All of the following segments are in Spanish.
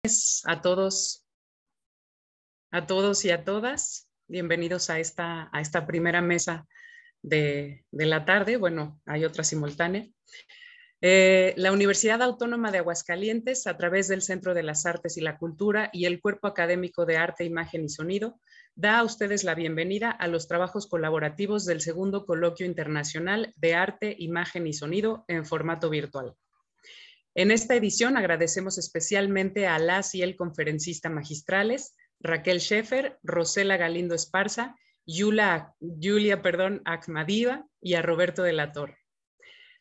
A todos y a todas. Bienvenidos a esta primera mesa de la tarde. Bueno, hay otra simultánea. La Universidad Autónoma de Aguascalientes, a través del Centro de las Artes y la Cultura y el Cuerpo Académico de Arte, Imagen y Sonido, da a ustedes la bienvenida a los trabajos colaborativos del segundo Coloquio Internacional de Arte, Imagen y Sonido en formato virtual. En esta edición agradecemos especialmente a las y el conferencista magistrales, Raquel Scheffer, Rosela Galindo Esparza, Julia Akhmadiva y a Roberto de la Torre.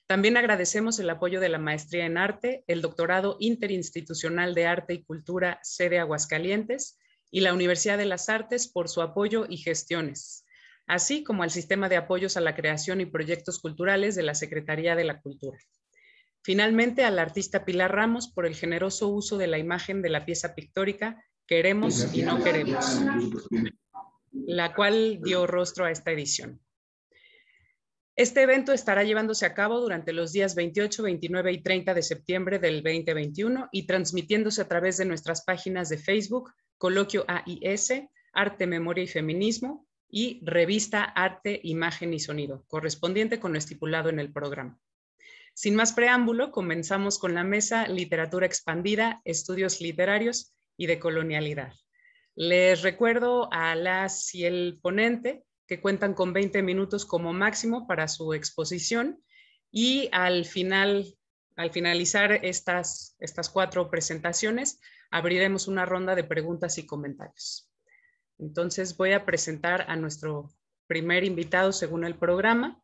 También agradecemos el apoyo de la Maestría en Arte, el Doctorado Interinstitucional de Arte y Cultura, sede Aguascalientes, y la Universidad de las Artes por su apoyo y gestiones, así como al Sistema de Apoyos a la Creación y Proyectos Culturales de la Secretaría de la Cultura. Finalmente, al artista Pilar Ramos por el generoso uso de la imagen de la pieza pictórica Queremos y no queremos, la cual dio rostro a esta edición. Este evento estará llevándose a cabo durante los días 28, 29 y 30 de septiembre del 2021 y transmitiéndose a través de nuestras páginas de Facebook, Coloquio AIS, Arte, Memoria y Feminismo y Revista Arte, Imagen y Sonido, correspondiente con lo estipulado en el programa. Sin más preámbulo, comenzamos con la mesa Literatura Expandida, Estudios Literarios y de Colonialidad. Les recuerdo a las y el ponente que cuentan con 20 minutos como máximo para su exposición y al finalizar estas 4 presentaciones, abriremos una ronda de preguntas y comentarios. Entonces voy a presentar a nuestro primer invitado según el programa.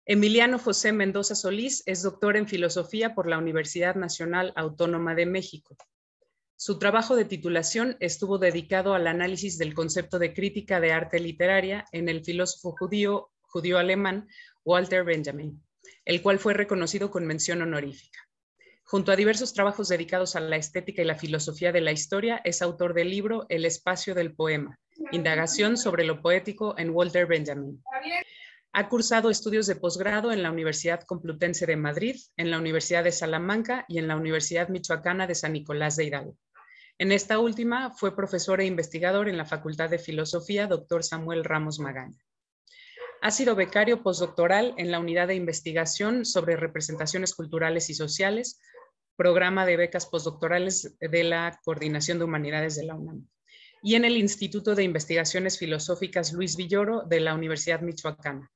Emiliano José Mendoza Solís es doctor en Filosofía por la Universidad Nacional Autónoma de México. Su trabajo de titulación estuvo dedicado al análisis del concepto de crítica de arte literaria en el filósofo judío-alemán Walter Benjamin, el cual fue reconocido con mención honorífica. Junto a diversos trabajos dedicados a la estética y la filosofía de la historia, es autor del libro El espacio del poema, indagación sobre lo poético en Walter Benjamin. Ha cursado estudios de posgrado en la Universidad Complutense de Madrid, en la Universidad de Salamanca y en la Universidad Michoacana de San Nicolás de Hidalgo. En esta última fue profesor e investigador en la Facultad de Filosofía Dr. Samuel Ramos Magaña. Ha sido becario postdoctoral en la Unidad de Investigación sobre Representaciones Culturales y Sociales, programa de becas postdoctorales de la Coordinación de Humanidades de la UNAM, y en el Instituto de Investigaciones Filosóficas Luis Villoro de la Universidad Michoacana,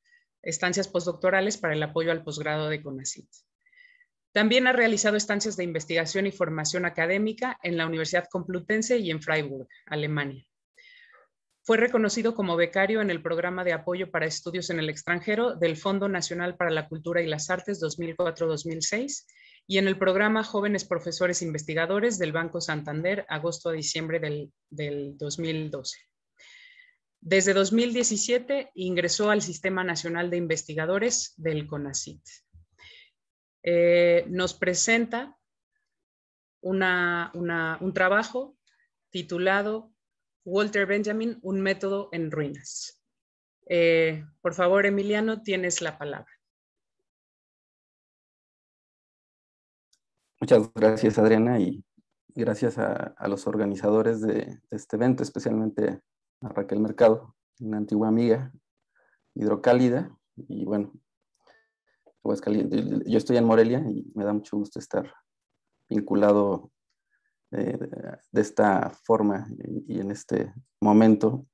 estancias postdoctorales para el apoyo al posgrado de CONACYT. También ha realizado estancias de investigación y formación académica en la Universidad Complutense y en Freiburg, Alemania. Fue reconocido como becario en el programa de apoyo para estudios en el extranjero del Fondo Nacional para la Cultura y las Artes 2004-2006 y en el programa Jóvenes Profesores Investigadores del Banco Santander, agosto a diciembre del 2012. Desde 2017 ingresó al Sistema Nacional de Investigadores del CONACYT. Nos presenta un trabajo titulado Walter Benjamin, un método en ruinas. Por favor, Emiliano, tienes la palabra. Muchas gracias, Adriana, y gracias a los organizadores de este evento, especialmente a Raquel Mercado, una antigua amiga hidrocálida. Y bueno, yo estoy en Morelia y me da mucho gusto estar vinculado de esta forma y en este momento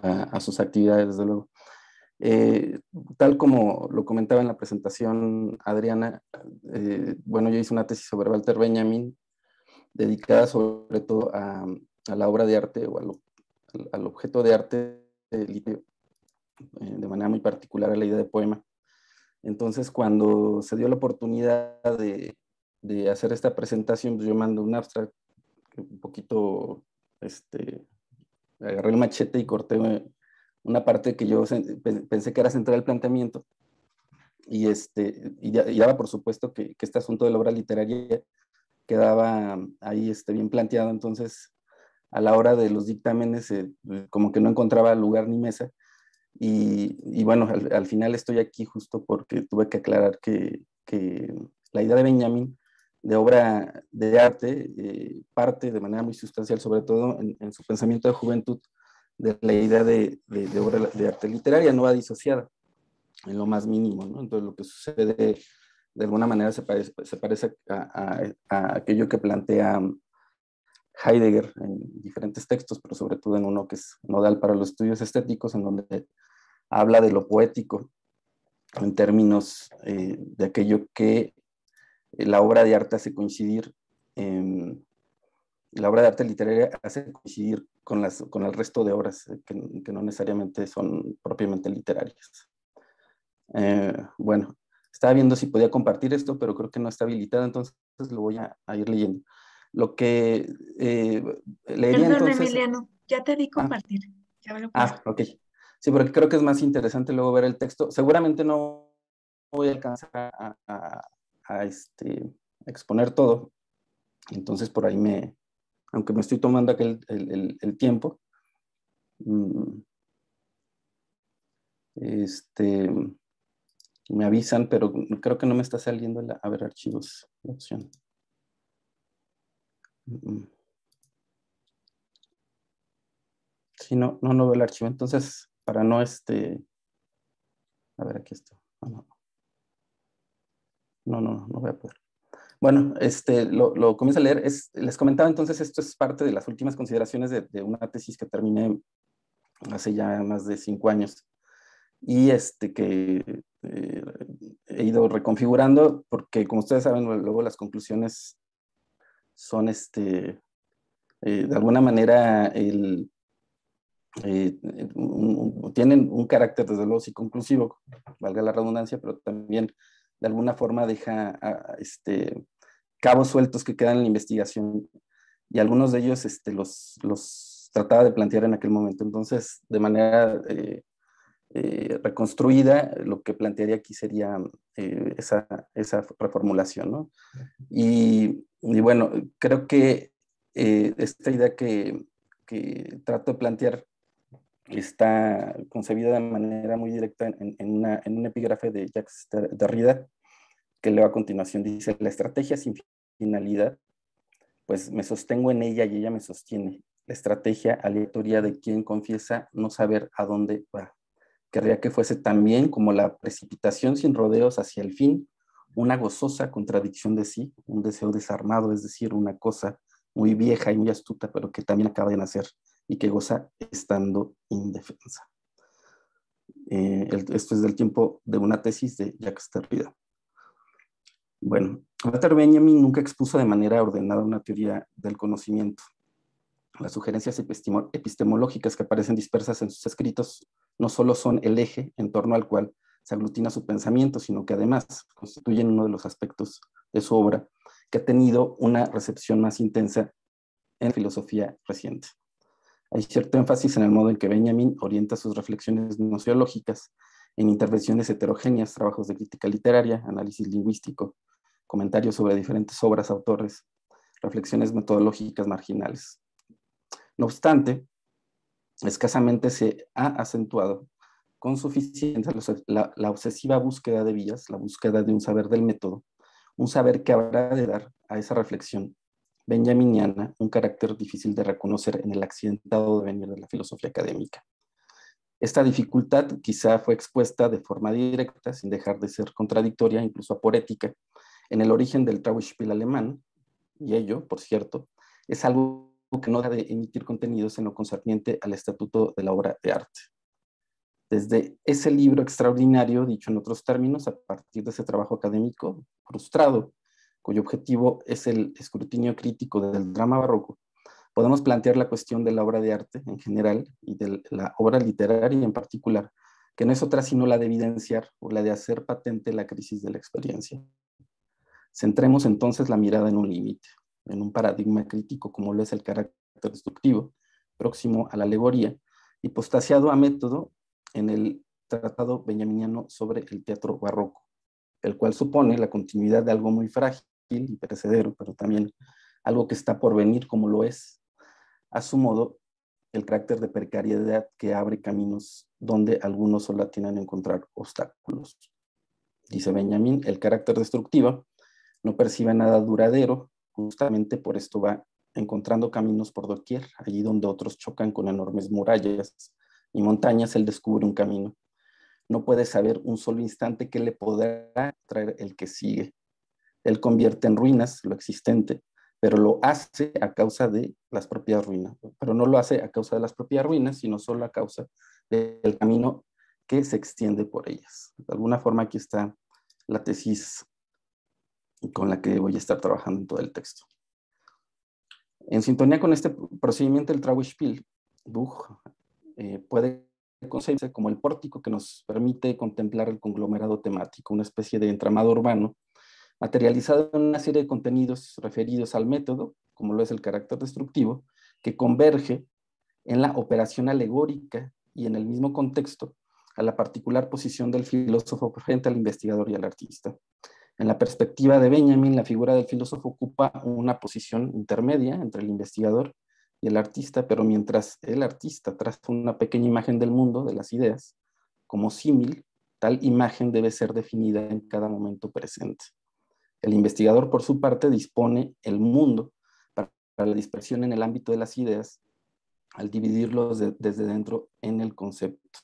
a sus actividades, desde luego. Tal como lo comentaba en la presentación Adriana, bueno, yo hice una tesis sobre Walter Benjamin dedicada sobre todo a la obra de arte o al objeto de arte literario, de manera muy particular a la idea de poema. Entonces, cuando se dio la oportunidad de hacer esta presentación, pues yo mando un abstract, un poquito, agarré el machete y corté una parte que yo pensé que era central del planteamiento, y daba por supuesto que este asunto de la obra literaria quedaba ahí bien planteado. Entonces, a la hora de los dictámenes, como que no encontraba lugar ni mesa, y bueno, al final estoy aquí justo porque tuve que aclarar que la idea de Benjamin de obra de arte, parte de manera muy sustancial, sobre todo en su pensamiento de juventud, de la idea de obra de arte literaria, no va disociada en lo más mínimo, ¿no? Entonces lo que sucede de alguna manera se parece a aquello que plantea Heidegger en diferentes textos, pero sobre todo en uno que es nodal para los estudios estéticos, en donde habla de lo poético en términos de aquello que la obra de arte hace coincidir, la obra de arte literaria hace coincidir con el resto de obras que no necesariamente son propiamente literarias. Bueno, estaba viendo si podía compartir esto, pero creo que no está habilitado, entonces lo voy a ir leyendo. Lo que leería Perdón, entonces... Emiliano, ya te di compartir. Ya me lo puedes. Ok. Sí, porque creo que es más interesante luego ver el texto. Seguramente no voy a alcanzar a exponer todo. Entonces por ahí aunque me estoy tomando el tiempo, me avisan, pero creo que no me está saliendo a ver archivos, la opción. Sí, no veo el archivo. Entonces, para no a ver, aquí está. No voy a poder. Bueno, lo comienzo a leer. Les comentaba entonces, esto es parte de las últimas consideraciones de una tesis que terminé hace ya más de 5 años y que he ido reconfigurando porque, como ustedes saben, luego las conclusiones son de alguna manera tienen un carácter desde luego sí conclusivo, valga la redundancia, pero también de alguna forma deja cabos sueltos que quedan en la investigación y algunos de ellos los trataba de plantear en aquel momento. Entonces, de manera reconstruida, lo que plantearía aquí sería esa reformulación, ¿no? Y bueno, creo que esta idea que trato de plantear está concebida de manera muy directa en un epígrafe de Jacques Derrida, que leo a continuación. Dice: la estrategia sin finalidad, pues me sostengo en ella y ella me sostiene. La estrategia aleatoria de quien confiesa no saber a dónde va. Querría que fuese también como la precipitación sin rodeos hacia el fin, una gozosa contradicción de sí, un deseo desarmado, es decir, una cosa muy vieja y muy astuta, pero que también acaba de nacer y que goza estando indefensa. Esto es del tiempo de una tesis de Jacques Derrida. Bueno, Walter Benjamin nunca expuso de manera ordenada una teoría del conocimiento. Las sugerencias epistemológicas que aparecen dispersas en sus escritos no solo son el eje en torno al cual se aglutina su pensamiento, sino que además constituyen uno de los aspectos de su obra que ha tenido una recepción más intensa en la filosofía reciente. Hay cierto énfasis en el modo en que Benjamin orienta sus reflexiones nociológicas en intervenciones heterogéneas, trabajos de crítica literaria, análisis lingüístico, comentarios sobre diferentes obras, autores, reflexiones metodológicas marginales. No obstante, escasamente se ha acentuado con suficiencia la obsesiva búsqueda de vías, la búsqueda de un saber del método, un saber que habrá de dar a esa reflexión benjaminiana un carácter difícil de reconocer en el accidentado devenir de la filosofía académica. Esta dificultad quizá fue expuesta de forma directa, sin dejar de ser contradictoria, incluso aporética, en el origen del Trauerspiel alemán, y ello, por cierto, es algo que no deja de emitir contenidos en lo concerniente al estatuto de la obra de arte. Desde ese libro extraordinario, dicho en otros términos, a partir de ese trabajo académico frustrado, cuyo objetivo es el escrutinio crítico del drama barroco, podemos plantear la cuestión de la obra de arte en general y de la obra literaria en particular, que no es otra sino la de evidenciar o la de hacer patente la crisis de la experiencia. Centremos entonces la mirada en un límite, en un paradigma crítico como lo es el carácter destructivo, próximo a la alegoría, hipostasiado a método en el tratado benjaminiano sobre el teatro barroco, el cual supone la continuidad de algo muy frágil y perecedero, pero también algo que está por venir como lo es, a su modo, el carácter de precariedad que abre caminos donde algunos solo atinan a encontrar obstáculos. Dice Benjamin, el carácter destructivo no percibe nada duradero, justamente por esto va encontrando caminos por doquier. Allí donde otros chocan con enormes murallas y montañas, él descubre un camino. No puede saber un solo instante qué le podrá traer el que sigue. Él convierte en ruinas lo existente, pero lo hace a causa de las propias ruinas. Pero no lo hace a causa de las propias ruinas, sino solo a causa del camino que se extiende por ellas. De alguna forma aquí está la tesis con la que voy a estar trabajando en todo el texto. En sintonía con este procedimiento, el Trauerspiel, Buch puede concebirse como el pórtico que nos permite contemplar el conglomerado temático, una especie de entramado urbano, materializado en una serie de contenidos referidos al método, como lo es el carácter destructivo, que converge en la operación alegórica y en el mismo contexto a la particular posición del filósofo frente al investigador y al artista. En la perspectiva de Benjamin, la figura del filósofo ocupa una posición intermedia entre el investigador y el artista, pero mientras el artista traza una pequeña imagen del mundo, de las ideas, como símil, tal imagen debe ser definida en cada momento presente. El investigador, por su parte, dispone el mundo para la dispersión en el ámbito de las ideas al dividirlos desde dentro en el concepto.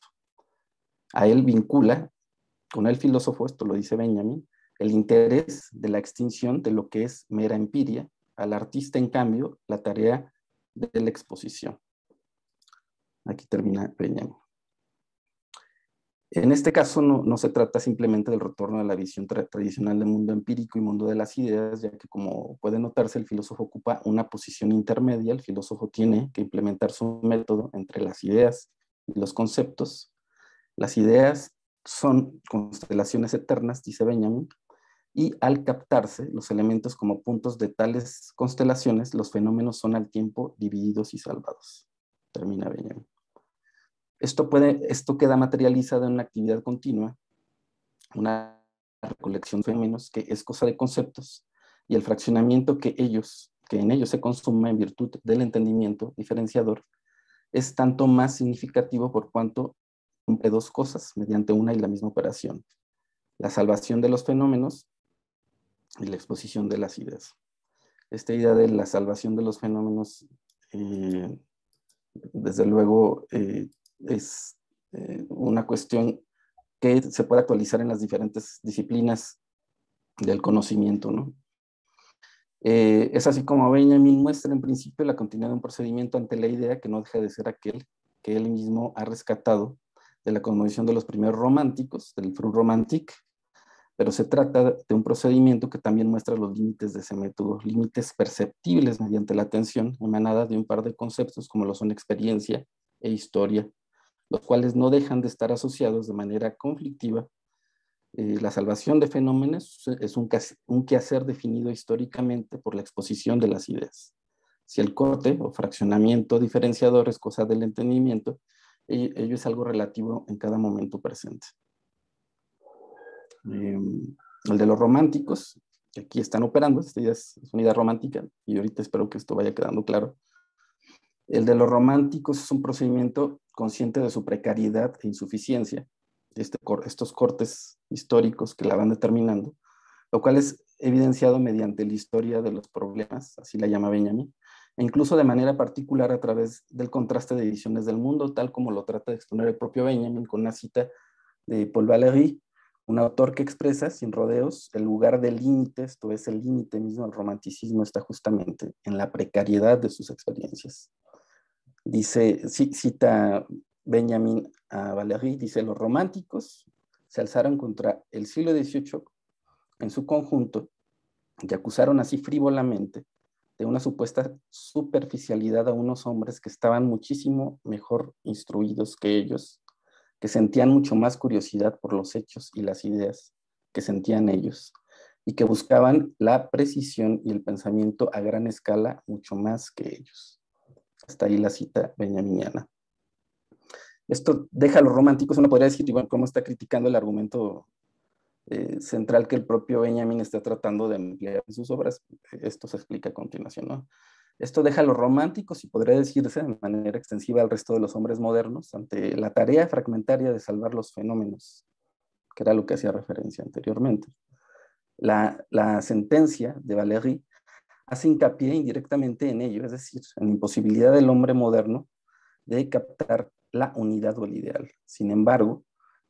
A él vincula con el filósofo, esto lo dice Benjamin, el interés de la extinción de lo que es mera empiria, al artista, en cambio, la tarea de la exposición. Aquí termina Benjamin. En este caso no se trata simplemente del retorno a la visión tradicional del mundo empírico y mundo de las ideas, ya que, como puede notarse, el filósofo ocupa una posición intermedia. El filósofo tiene que implementar su método entre las ideas y los conceptos. Las ideas son constelaciones eternas, dice Benjamin, y al captarse los elementos como puntos de tales constelaciones, los fenómenos son al tiempo divididos y salvados. Termina Benjamin. Esto queda materializado en una actividad continua, una recolección de fenómenos que es cosa de conceptos, y el fraccionamiento que en ellos se consuma en virtud del entendimiento diferenciador es tanto más significativo por cuanto cumple dos cosas mediante una y la misma operación: la salvación de los fenómenos y la exposición de las ideas. Esta idea de la salvación de los fenómenos, desde luego, es una cuestión que se puede actualizar en las diferentes disciplinas del conocimiento, ¿no? Es así como Benjamin muestra en principio la continuidad de un procedimiento ante la idea que no deja de ser aquel que él mismo ha rescatado de la cosmovisión de los primeros románticos, del Frühromantik, pero se trata de un procedimiento que también muestra los límites de ese método, límites perceptibles mediante la atención emanada de un par de conceptos como lo son experiencia e historia, los cuales no dejan de estar asociados de manera conflictiva. La salvación de fenómenos es un quehacer definido históricamente por la exposición de las ideas. Si el corte o fraccionamiento diferenciador es cosa del entendimiento, ello es algo relativo en cada momento presente. El de los románticos, que aquí están operando, esta idea es una idea romántica, y ahorita espero que esto vaya quedando claro. El de los románticos es un procedimiento consciente de su precariedad e insuficiencia, estos cortes históricos que la van determinando, lo cual es evidenciado mediante la historia de los problemas, así la llama Benjamin, e incluso de manera particular a través del contraste de visiones del mundo, tal como lo trata de exponer el propio Benjamin con una cita de Paul Valéry, un autor que expresa sin rodeos el lugar del límite, esto es el límite mismo del romanticismo, está justamente en la precariedad de sus experiencias. Dice, cita Benjamin a Valéry, dice: los románticos se alzaron contra el siglo XVIII en su conjunto y acusaron así frívolamente de una supuesta superficialidad a unos hombres que estaban muchísimo mejor instruidos que ellos, que sentían mucho más curiosidad por los hechos y las ideas que sentían ellos, y que buscaban la precisión y el pensamiento a gran escala mucho más que ellos. Hasta ahí la cita benjaminiana. Esto deja a los románticos, uno podría decir, igual, cómo está criticando el argumento central que el propio Benjamin está tratando de emplear en sus obras. Esto se explica a continuación, ¿no? Esto deja a los románticos, y podría decirse de manera extensiva al resto de los hombres modernos, ante la tarea fragmentaria de salvar los fenómenos, que era lo que hacía referencia anteriormente. La sentencia de Valéry hace hincapié indirectamente en ello, es decir, en la imposibilidad del hombre moderno de captar la unidad o el ideal. Sin embargo,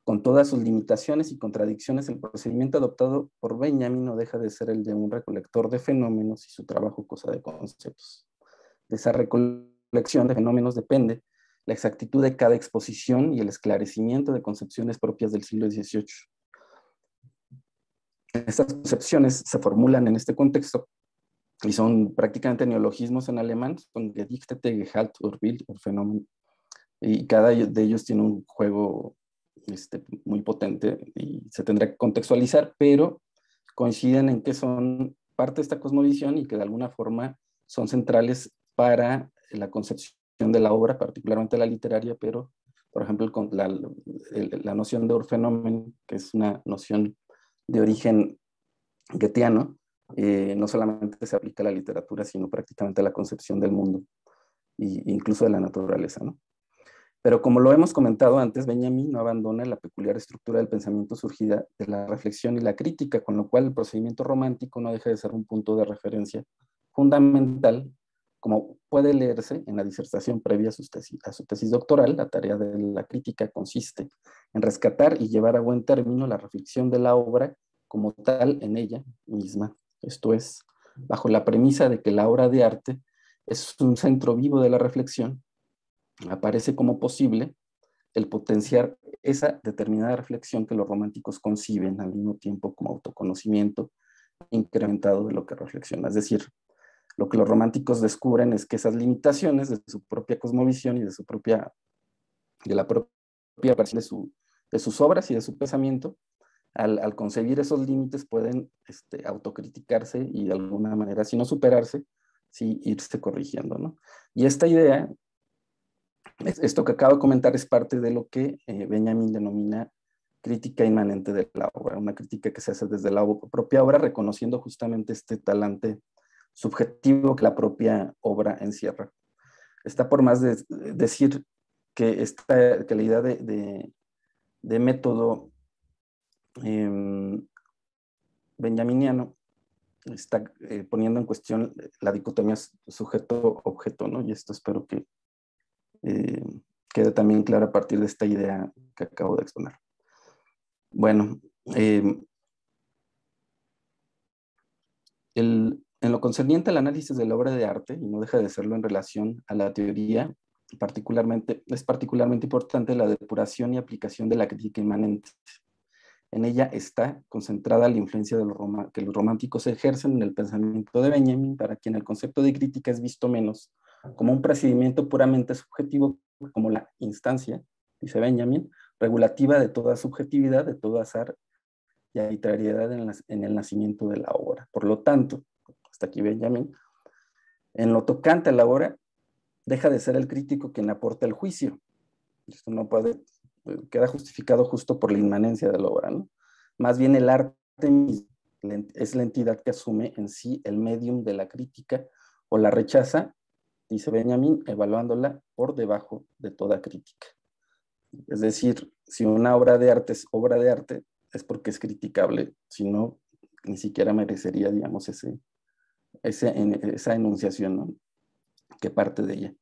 con todas sus limitaciones y contradicciones, el procedimiento adoptado por Benjamin no deja de ser el de un recolector de fenómenos y su trabajo cosa de conceptos. De esa recolección de fenómenos depende la exactitud de cada exposición y el esclarecimiento de concepciones propias del siglo XVIII. Estas concepciones se formulan en este contexto y son prácticamente neologismos en alemán, son Gedichtete, Gehalt, Urbild, Urfenomen, y cada de ellos tiene un juego muy potente y se tendrá que contextualizar, pero coinciden en que son parte de esta cosmovisión y que de alguna forma son centrales para la concepción de la obra, particularmente la literaria, pero por ejemplo la noción de Urfenomen, que es una noción de origen goetheano, no solamente se aplica a la literatura, sino prácticamente a la concepción del mundo e incluso de la naturaleza, ¿no? Pero como lo hemos comentado antes, Benjamin no abandona la peculiar estructura del pensamiento surgida de la reflexión y la crítica, con lo cual el procedimiento romántico no deja de ser un punto de referencia fundamental, como puede leerse en la disertación previa a su tesis doctoral. La tarea de la crítica consiste en rescatar y llevar a buen término la reflexión de la obra como tal en ella misma, esto es, bajo la premisa de que la obra de arte es un centro vivo de la reflexión. Aparece como posible el potenciar esa determinada reflexión que los románticos conciben al mismo tiempo como autoconocimiento incrementado de lo que reflexiona. Es decir, lo que los románticos descubren es que esas limitaciones de su propia cosmovisión y de la propia de sus obras y de su pensamiento, al concebir esos límites pueden autocriticarse y de alguna manera, si no superarse, sí irse corrigiendo, ¿no? Y esta idea, esto que acabo de comentar, es parte de lo que Benjamin denomina crítica inmanente de la obra, una crítica que se hace desde la propia obra, reconociendo justamente este talante subjetivo que la propia obra encierra. Está por más decir que la idea de método benjaminiano está poniendo en cuestión la dicotomía sujeto-objeto, ¿no? Y esto espero que quede también claro a partir de esta idea que acabo de exponer. Bueno, en lo concerniente al análisis de la obra de arte, y no deja de serlo en relación a la teoría, es particularmente importante la depuración y aplicación de la crítica inmanente. En ella está concentrada la influencia que los románticos ejercen en el pensamiento de Benjamin, para quien el concepto de crítica es visto menos como un procedimiento puramente subjetivo, como la instancia, dice Benjamin, regulativa de toda subjetividad, de todo azar y arbitrariedad en el nacimiento de la obra. Por lo tanto, hasta aquí Benjamin, en lo tocante a la obra, deja de ser el crítico quien aporta el juicio. Esto no queda justificado justo por la inmanencia de la obra, ¿no? Más bien el arte mismo es la entidad que asume en sí el medium de la crítica o la rechaza, dice Benjamin, evaluándola por debajo de toda crítica. Es decir, si una obra de arte es obra de arte, es porque es criticable, si no, ni siquiera merecería, digamos, esa enunciación, ¿no?, que parte de ella.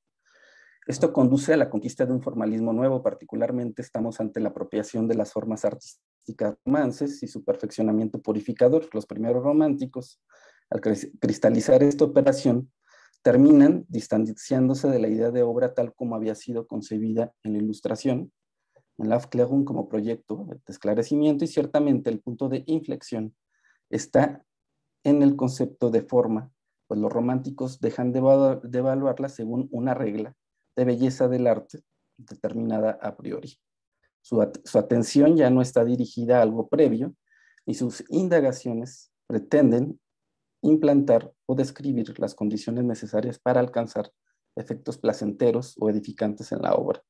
Esto conduce a la conquista de un formalismo nuevo, particularmente estamos ante la apropiación de las formas artísticas romances y su perfeccionamiento purificador. Los primeros románticos, al cristalizar esta operación, terminan distanciándose de la idea de obra tal como había sido concebida en la Ilustración, en la Aufklärung como proyecto de esclarecimiento, y ciertamente el punto de inflexión está en el concepto de forma, pues los románticos dejan de evaluarla según una regla de belleza del arte determinada a priori. Su atención ya no está dirigida a algo previo, y sus indagaciones pretenden implantar o describir las condiciones necesarias para alcanzar efectos placenteros o edificantes en la obra.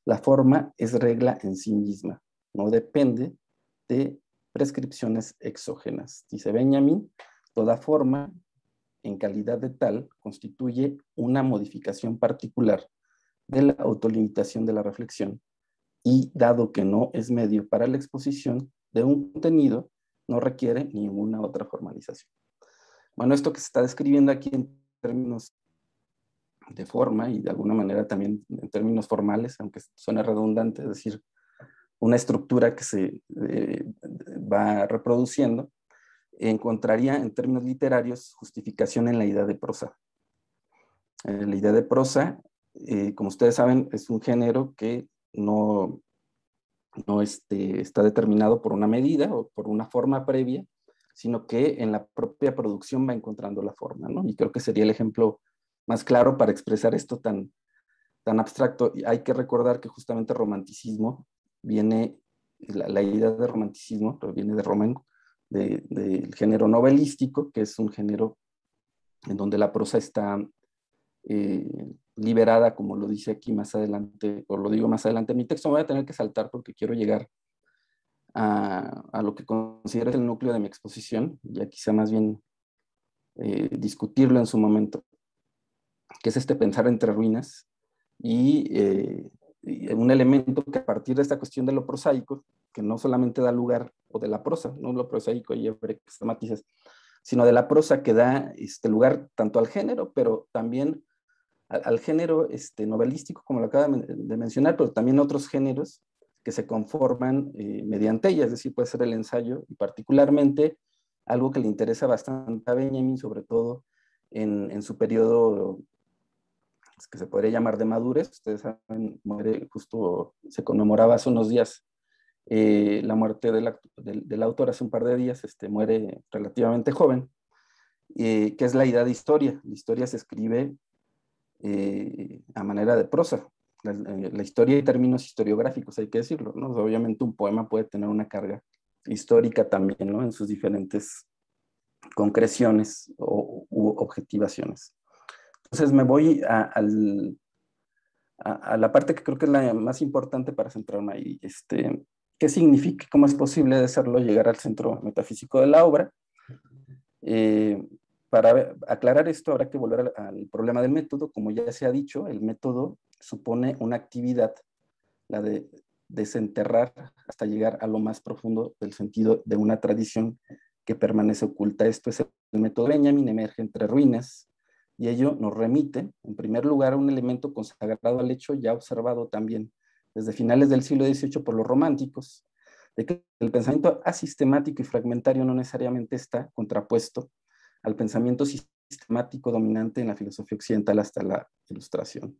La forma es regla en sí misma, no depende de prescripciones exógenas. Dice Benjamin, toda forma, en calidad de tal, constituye una modificación particular de la autolimitación de la reflexión, y dado que no es medio para la exposición de un contenido, no requiere ninguna otra formalización. Bueno, esto que se está describiendo aquí en términos de forma y de alguna manera también en términos formales, aunque suene redundante, es decir, una estructura que se va reproduciendo, encontraría en términos literarios justificación en la idea de prosa. La idea de prosa, como ustedes saben, es un género que no está determinado por una medida o por una forma previa, sino que en la propia producción va encontrando la forma, ¿no? Y creo que sería el ejemplo más claro para expresar esto tan abstracto. Y hay que recordar que justamente romanticismo viene, la idea de romanticismo viene de Romain, del género novelístico, que es un género en donde la prosa está liberada, como lo dice aquí más adelante, o lo digo más adelante en mi texto. Me voy a tener que saltar porque quiero llegar a lo que considero el núcleo de mi exposición, ya quizá más bien discutirlo en su momento, que es este pensar entre ruinas, y un elemento que a partir de esta cuestión de lo prosaico, que no solamente da lugar, o de la prosa, no lo prosaico, y matices, sino de la prosa que da lugar tanto al género, pero también al género novelístico, como lo acaba de mencionar, pero también otros géneros que se conforman mediante ella, es decir, puede ser el ensayo, y particularmente algo que le interesa bastante a Benjamin, sobre todo en su periodo que se podría llamar de madurez. Ustedes saben, muere justo, se conmemoraba hace unos días la muerte del autor, hace un par de días, muere relativamente joven, que es la idea de historia. La historia se escribe a manera de prosa. La historia en términos historiográficos, hay que decirlo, ¿no? Obviamente un poema puede tener una carga histórica también, ¿no? En sus diferentes concreciones u objetivaciones. Entonces me voy a la parte que creo que es la más importante para centrarme ahí. ¿Qué significa? ¿Cómo es posible de hacerlo llegar al centro metafísico de la obra? Para aclarar esto habrá que volver al problema del método. Como ya se ha dicho, el método supone una actividad, la de desenterrar hasta llegar a lo más profundo del sentido de una tradición que permanece oculta. Esto es el método Benjamin, emerge entre ruinas, y ello nos remite, en primer lugar, a un elemento consagrado al hecho ya observado también desde finales del siglo XVIII por los románticos, de que el pensamiento asistemático y fragmentario no necesariamente está contrapuesto al pensamiento sistemático dominante en la filosofía occidental hasta la Ilustración.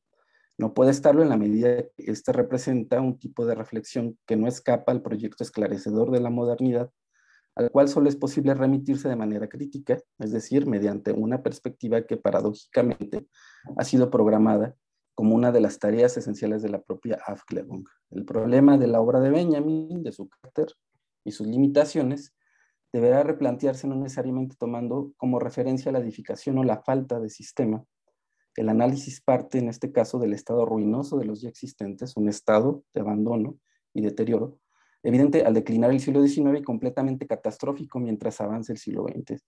No puede estarlo en la medida que éste representa un tipo de reflexión que no escapa al proyecto esclarecedor de la modernidad, al cual solo es posible remitirse de manera crítica, es decir, mediante una perspectiva que paradójicamente ha sido programada como una de las tareas esenciales de la propia Aufklärung. El problema de la obra de Benjamin, de su carácter y sus limitaciones, deberá replantearse no necesariamente tomando como referencia la edificación o la falta de sistema. El análisis parte, en este caso, del estado ruinoso de los ya existentes, un estado de abandono y deterioro, evidente al declinar el siglo XIX y completamente catastrófico mientras avanza el siglo XX.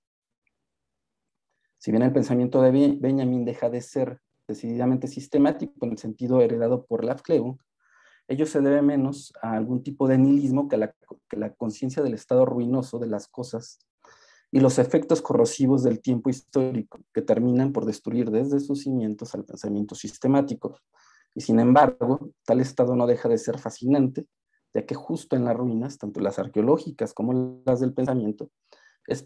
Si bien el pensamiento de Benjamin deja de ser decididamente sistemático en el sentido heredado por la Aufklärung, ello se debe menos a algún tipo de nihilismo que la conciencia del estado ruinoso de las cosas y los efectos corrosivos del tiempo histórico que terminan por destruir desde sus cimientos al pensamiento sistemático. Y sin embargo, tal estado no deja de ser fascinante, ya que justo en las ruinas, tanto las arqueológicas como las del pensamiento, es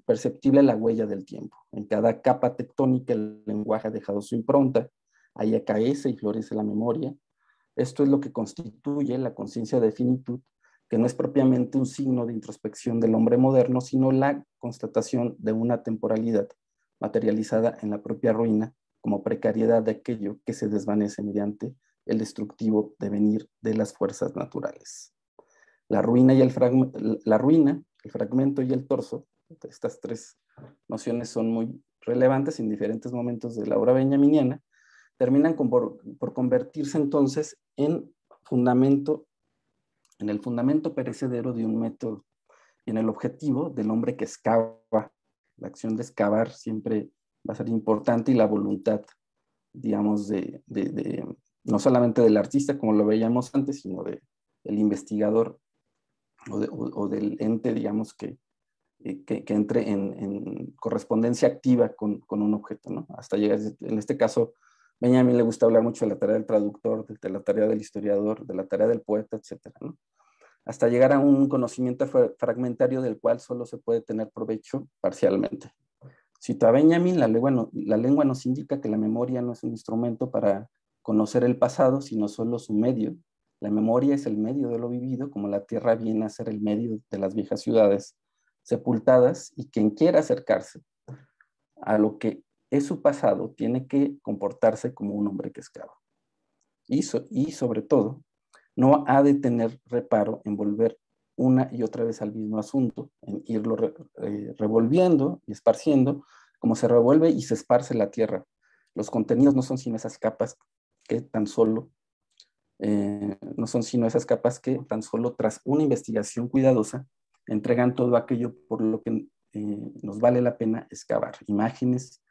perceptible la huella del tiempo. En cada capa tectónica el lenguaje ha dejado su impronta, ahí acaece y florece la memoria. Esto es lo que constituye la conciencia de finitud, que no es propiamente un signo de introspección del hombre moderno, sino la constatación de una temporalidad materializada en la propia ruina como precariedad de aquello que se desvanece mediante el destructivo devenir de las fuerzas naturales. La ruina, el fragmento y el torso, estas tres nociones son muy relevantes en diferentes momentos de la obra benjaminiana, terminan por convertirse entonces en el fundamento perecedero de un método y en el objetivo del hombre que excava. La acción de excavar siempre va a ser importante, y la voluntad, digamos, no solamente del artista, como lo veíamos antes, sino del investigador o del ente, digamos, que que entre en correspondencia activa con un objeto, ¿no? Hasta llegar, en este caso, Benjamin le gusta hablar mucho de la tarea del traductor, de la tarea del historiador, de la tarea del poeta, etcétera, ¿no? Hasta llegar a un conocimiento fragmentario del cual solo se puede tener provecho parcialmente. Cito a Benjamin, la lengua nos indica que la memoria no es un instrumento para conocer el pasado, sino solo su medio. La memoria es el medio de lo vivido, como la tierra viene a ser el medio de las viejas ciudades sepultadas, y quien quiera acercarse a lo que es su pasado tiene que comportarse como un hombre que excava. Y sobre todo, no ha de tener reparo en volver una y otra vez al mismo asunto, en irlo revolviendo y esparciendo, como se revuelve y se esparce la tierra. Los contenidos no son sino esas capas que tan solo tras una investigación cuidadosa entregan todo aquello por lo que nos vale la pena excavar. Imágenes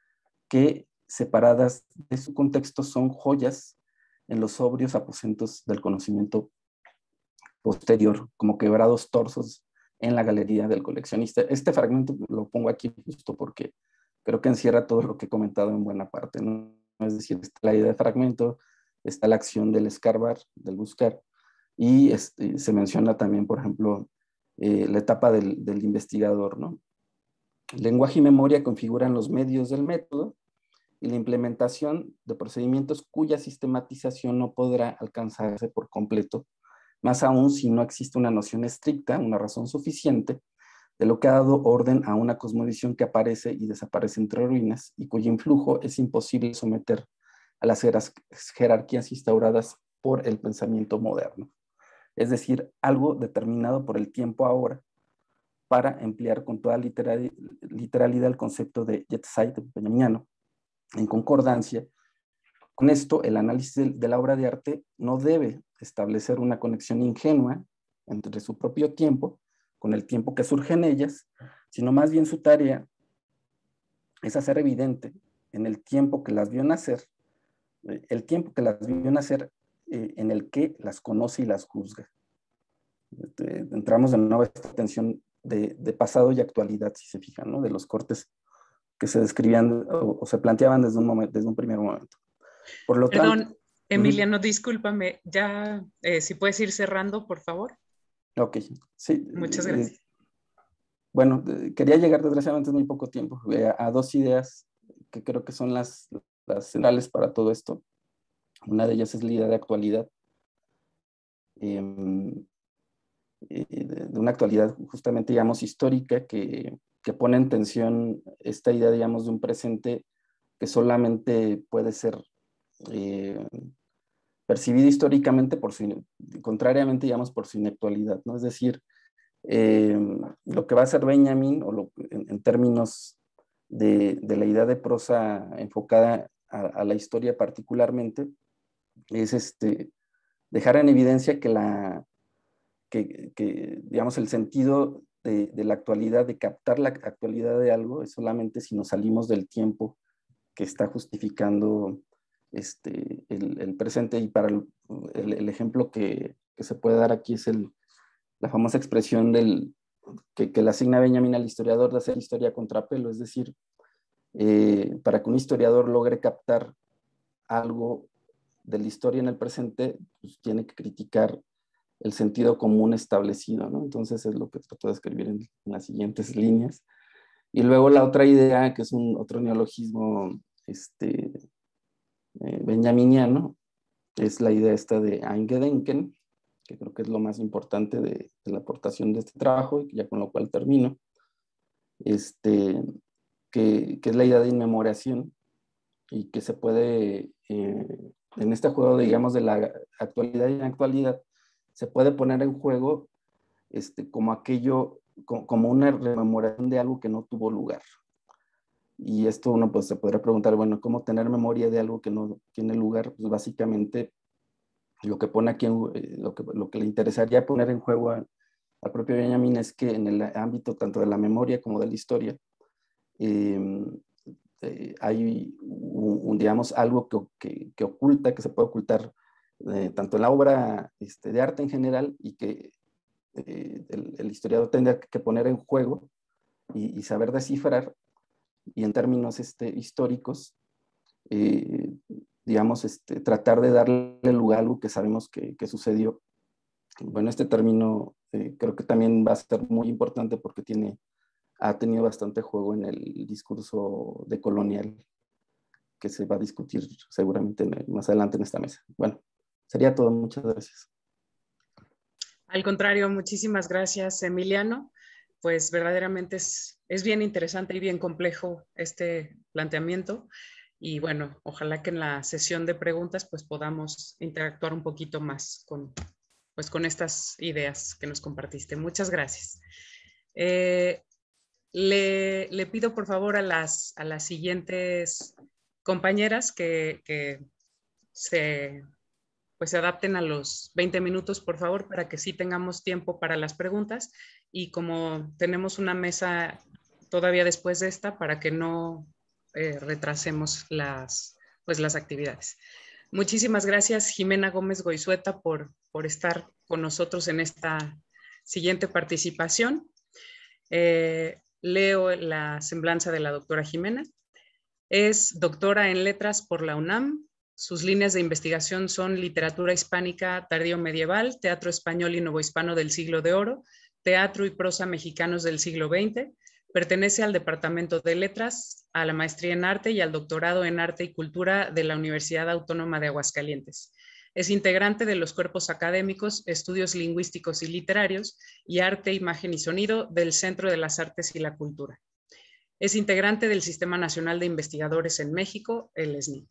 que, separadas de su contexto, son joyas en los sobrios aposentos del conocimiento posterior, como quebrados torsos en la galería del coleccionista. Este fragmento lo pongo aquí justo porque creo que encierra todo lo que he comentado en buena parte, ¿no? Es decir, está la idea de fragmento, está la acción del escarbar, del buscar, y se menciona también, por ejemplo, la etapa del investigador, ¿no? Lenguaje y memoria configuran los medios del método y la implementación de procedimientos cuya sistematización no podrá alcanzarse por completo, más aún si no existe una noción estricta, una razón suficiente, de lo que ha dado orden a una cosmovisión que aparece y desaparece entre ruinas y cuyo influjo es imposible someter a las jerarquías instauradas por el pensamiento moderno. Es decir, algo determinado por el tiempo ahora, para emplear con toda literalidad el concepto de Jetzeit benjaminiano. En concordancia con esto, el análisis de la obra de arte no debe establecer una conexión ingenua entre su propio tiempo con el tiempo que surge en ellas, sino más bien su tarea es hacer evidente en el tiempo que las vio nacer, en el que las conoce y las juzga. Entramos de nuevo a esta tensión de pasado y actualidad, si se fijan, ¿no? De los cortes que se describían o se planteaban desde un primer momento. Por lo Perdón, Emiliano, discúlpame, ya si puedes ir cerrando, por favor. Ok, sí. Muchas gracias. Bueno, quería llegar desgraciadamente en muy poco tiempo a dos ideas que creo que son las centrales para todo esto. Una de ellas es la idea de actualidad, de una actualidad justamente, digamos, histórica que pone en tensión esta idea, digamos, de un presente que solamente puede ser percibido históricamente contrariamente, digamos, por su inactualidad, ¿no? Es decir, lo que va a hacer Benjamin, en términos de la idea de prosa enfocada a la historia particularmente, es dejar en evidencia que digamos, el sentido de la actualidad, de captar la actualidad de algo, es solamente si nos salimos del tiempo que está justificando el presente. Y para el ejemplo que se puede dar aquí es la famosa expresión que le asigna Benjamin al historiador de hacer historia contra pelo, es decir, para que un historiador logre captar algo de la historia en el presente, pues tiene que criticar el sentido común establecido, ¿no? Entonces es lo que trato de escribir en las siguientes líneas. Y luego la otra idea, que es otro neologismo benjaminiano, es la idea esta de Eingedenken, que creo que es lo más importante de la aportación de este trabajo, y ya con lo cual termino, que es la idea de inmemoración, y que se puede, en este juego, digamos, de la actualidad y inactualidad, se puede poner en juego como aquello, como una rememoración de algo que no tuvo lugar. Y esto uno pues se podrá preguntar, bueno, ¿cómo tener memoria de algo que no tiene lugar? Pues básicamente lo que pone aquí, lo que le interesaría poner en juego al propio Benjamin es que en el ámbito tanto de la memoria como de la historia, hay digamos, algo que oculta, que se puede ocultar tanto en la obra de arte en general, y que el historiador tendría que poner en juego y saber descifrar, y en términos históricos, digamos, tratar de darle lugar a algo que sabemos que sucedió. Bueno, este término creo que también va a ser muy importante porque ha tenido bastante juego en el discurso decolonial que se va a discutir seguramente más adelante en esta mesa. Bueno, sería todo. Muchas gracias. Al contrario, muchísimas gracias, Emiliano. Pues verdaderamente es bien interesante y bien complejo este planteamiento. Y bueno, ojalá que en la sesión de preguntas pues podamos interactuar un poquito más con estas ideas que nos compartiste. Muchas gracias. Le pido por favor a las siguientes compañeras que se adapten a los 20 minutos, por favor, para que sí tengamos tiempo para las preguntas. Y como tenemos una mesa todavía después de esta, para que no retrasemos las actividades. Muchísimas gracias, Jimena Gómez Goizueta, por estar con nosotros en esta siguiente participación. Leo la semblanza de la doctora Jimena. Es doctora en letras por la UNAM. Sus líneas de investigación son literatura hispánica tardío medieval, teatro español y novohispano del siglo de oro, teatro y prosa mexicanos del siglo XX. Pertenece al Departamento de Letras, a la maestría en arte y al doctorado en arte y cultura de la Universidad Autónoma de Aguascalientes. Es integrante de los cuerpos académicos, estudios lingüísticos y literarios y arte, imagen y sonido del Centro de las Artes y la Cultura. Es integrante del Sistema Nacional de Investigadores en México, el SNI.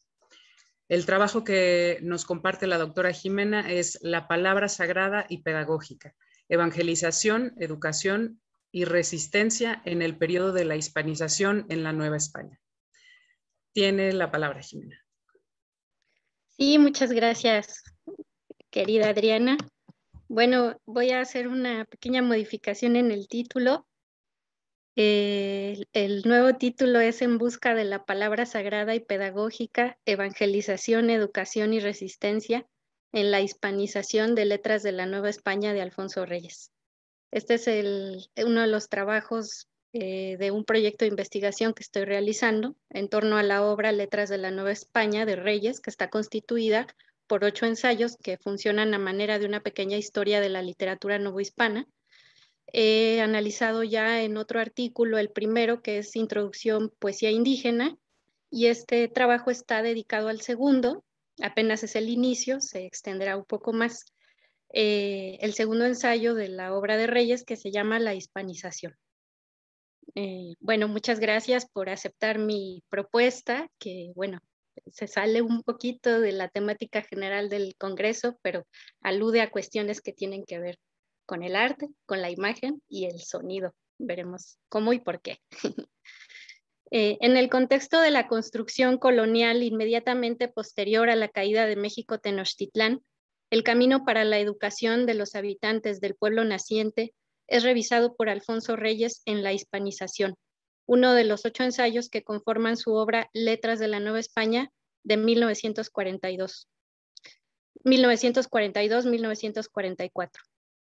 El trabajo que nos comparte la doctora Jimena es La palabra sagrada y pedagógica, evangelización, educación y resistencia en el periodo de la hispanización en la Nueva España. Tiene la palabra, Jimena. Sí, muchas gracias, querida Adriana. Bueno, voy a hacer una pequeña modificación en el título. El nuevo título es En busca de la palabra sagrada y pedagógica, evangelización, educación y resistencia en la hispanización de letras de la Nueva España de Alfonso Reyes. Este es uno de los trabajos de un proyecto de investigación que estoy realizando en torno a la obra Letras de la Nueva España de Reyes, que está constituida por 8 ensayos que funcionan a manera de una pequeña historia de la literatura novohispana. He analizado ya en otro artículo el primero, que es Introducción Poesía Indígena, y este trabajo está dedicado al segundo, apenas es el inicio, se extenderá un poco más, el segundo ensayo de la obra de Reyes, que se llama La hispanización. Bueno, muchas gracias por aceptar mi propuesta, que bueno, se sale un poquito de la temática general del Congreso, pero alude a cuestiones que tienen que ver con el arte, con la imagen y el sonido. Veremos cómo y por qué. En el contexto de la construcción colonial inmediatamente posterior a la caída de México Tenochtitlán, el camino para la educación de los habitantes del pueblo naciente es revisado por Alfonso Reyes en La hispanización, uno de los 8 ensayos que conforman su obra Letras de la Nueva España de 1942-1944.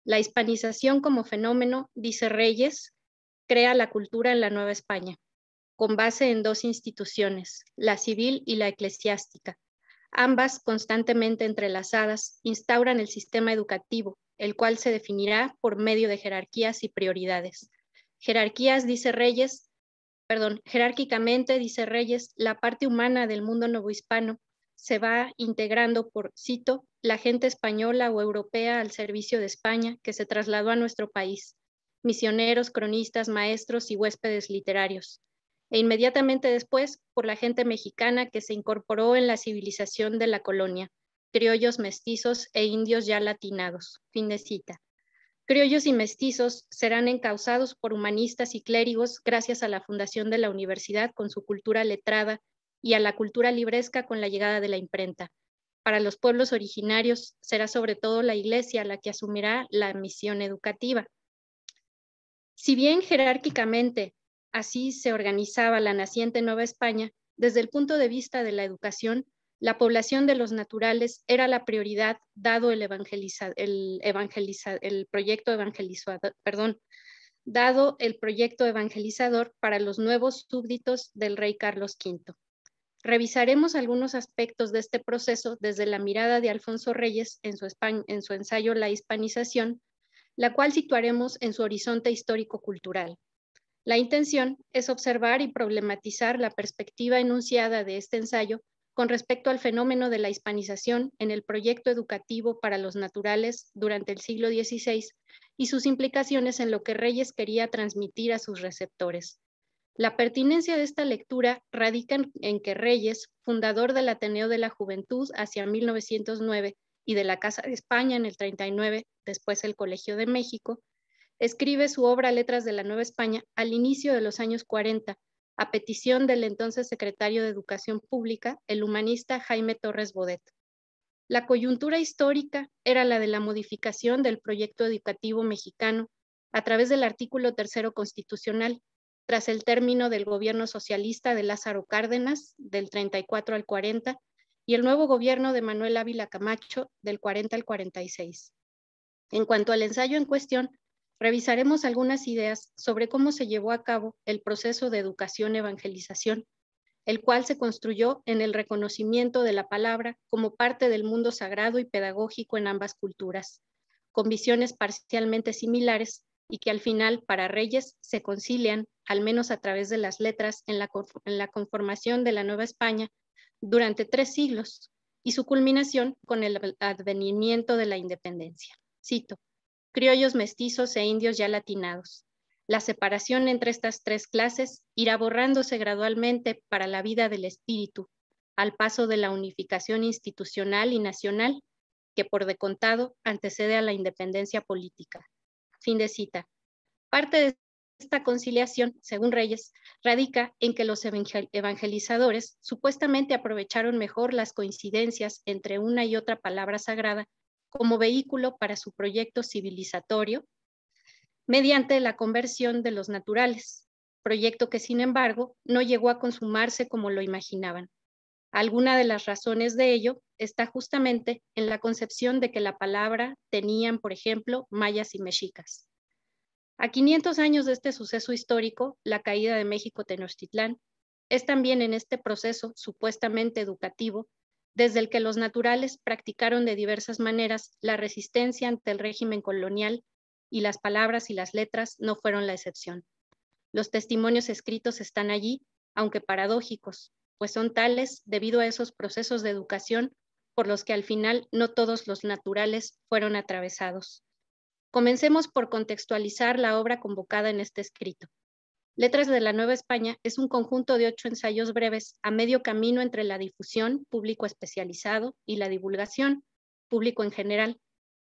La hispanización como fenómeno, dice Reyes, crea la cultura en la Nueva España, con base en 2 instituciones, la civil y la eclesiástica. Ambas, constantemente entrelazadas, instauran el sistema educativo, el cual se definirá por medio de jerarquías y prioridades. Jerárquicamente, dice Reyes, la parte humana del mundo novohispano se va integrando por, cito, la gente española o europea al servicio de España que se trasladó a nuestro país, misioneros, cronistas, maestros y huéspedes literarios. E inmediatamente después por la gente mexicana que se incorporó en la civilización de la colonia, criollos mestizos e indios ya latinados. Fin de cita. Criollos y mestizos serán encausados por humanistas y clérigos gracias a la fundación de la universidad con su cultura letrada y a la cultura libresca con la llegada de la imprenta. Para los pueblos originarios será sobre todo la Iglesia la que asumirá la misión educativa. Si bien jerárquicamente así se organizaba la naciente Nueva España, desde el punto de vista de la educación, la población de los naturales era la prioridad dado el proyecto evangelizador, dado el proyecto evangelizador para los nuevos súbditos del rey Carlos V. Revisaremos algunos aspectos de este proceso desde la mirada de Alfonso Reyes en su ensayo La hispanización, la cual situaremos en su horizonte histórico-cultural. La intención es observar y problematizar la perspectiva enunciada de este ensayo con respecto al fenómeno de la hispanización en el proyecto educativo para los naturales durante el siglo XVI y sus implicaciones en lo que Reyes quería transmitir a sus receptores. La pertinencia de esta lectura radica en que Reyes, fundador del Ateneo de la Juventud hacia 1909 y de la Casa de España en el 39, después el Colegio de México, escribe su obra Letras de la Nueva España al inicio de los años 40, a petición del entonces secretario de Educación Pública, el humanista Jaime Torres Bodet. La coyuntura histórica era la de la modificación del proyecto educativo mexicano a través del artículo 3º constitucional, tras el término del gobierno socialista de Lázaro Cárdenas, del 34 al 40, y el nuevo gobierno de Manuel Ávila Camacho, del 40 al 46. En cuanto al ensayo en cuestión, revisaremos algunas ideas sobre cómo se llevó a cabo el proceso de educación-evangelización, el cual se construyó en el reconocimiento de la palabra como parte del mundo sagrado y pedagógico en ambas culturas, con visiones parcialmente similares y que al final para Reyes se concilian, al menos a través de las letras, en la conformación de la Nueva España durante 3 siglos y su culminación con el advenimiento de la independencia. Cito: criollos mestizos e indios ya latinados. La separación entre estas 3 clases irá borrándose gradualmente para la vida del espíritu, al paso de la unificación institucional y nacional, que por de contado antecede a la independencia política. Fin de cita. Parte de esta conciliación, según Reyes, radica en que los evangelizadores supuestamente aprovecharon mejor las coincidencias entre una y otra palabra sagrada como vehículo para su proyecto civilizatorio mediante la conversión de los naturales, proyecto que sin embargo no llegó a consumarse como lo imaginaban. Alguna de las razones de ello está justamente en la concepción de que la palabra tenían, por ejemplo, mayas y mexicas. A 500 años de este suceso histórico, la caída de México Tenochtitlán, es también en este proceso supuestamente educativo desde el que los naturales practicaron de diversas maneras la resistencia ante el régimen colonial, y las palabras y las letras no fueron la excepción. Los testimonios escritos están allí, aunque paradójicos, pues son tales debido a esos procesos de educación por los que al final no todos los naturales fueron atravesados. Comencemos por contextualizar la obra convocada en este escrito. Letras de la Nueva España es un conjunto de 8 ensayos breves a medio camino entre la difusión, público especializado, y la divulgación, público en general,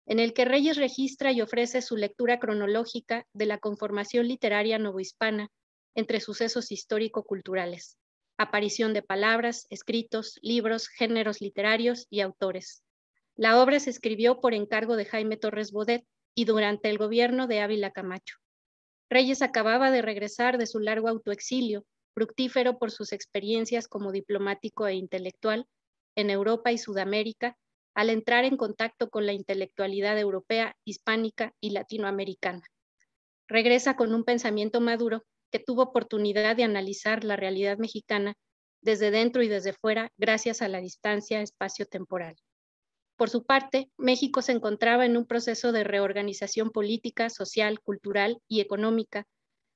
en el que Reyes registra y ofrece su lectura cronológica de la conformación literaria novohispana entre sucesos histórico-culturales, aparición de palabras, escritos, libros, géneros literarios y autores. La obra se escribió por encargo de Jaime Torres Bodet y durante el gobierno de Ávila Camacho. Reyes acababa de regresar de su largo autoexilio, fructífero por sus experiencias como diplomático e intelectual en Europa y Sudamérica, al entrar en contacto con la intelectualidad europea, hispánica y latinoamericana. Regresa con un pensamiento maduro que tuvo oportunidad de analizar la realidad mexicana desde dentro y desde fuera gracias a la distancia espacio-temporal. Por su parte, México se encontraba en un proceso de reorganización política, social, cultural y económica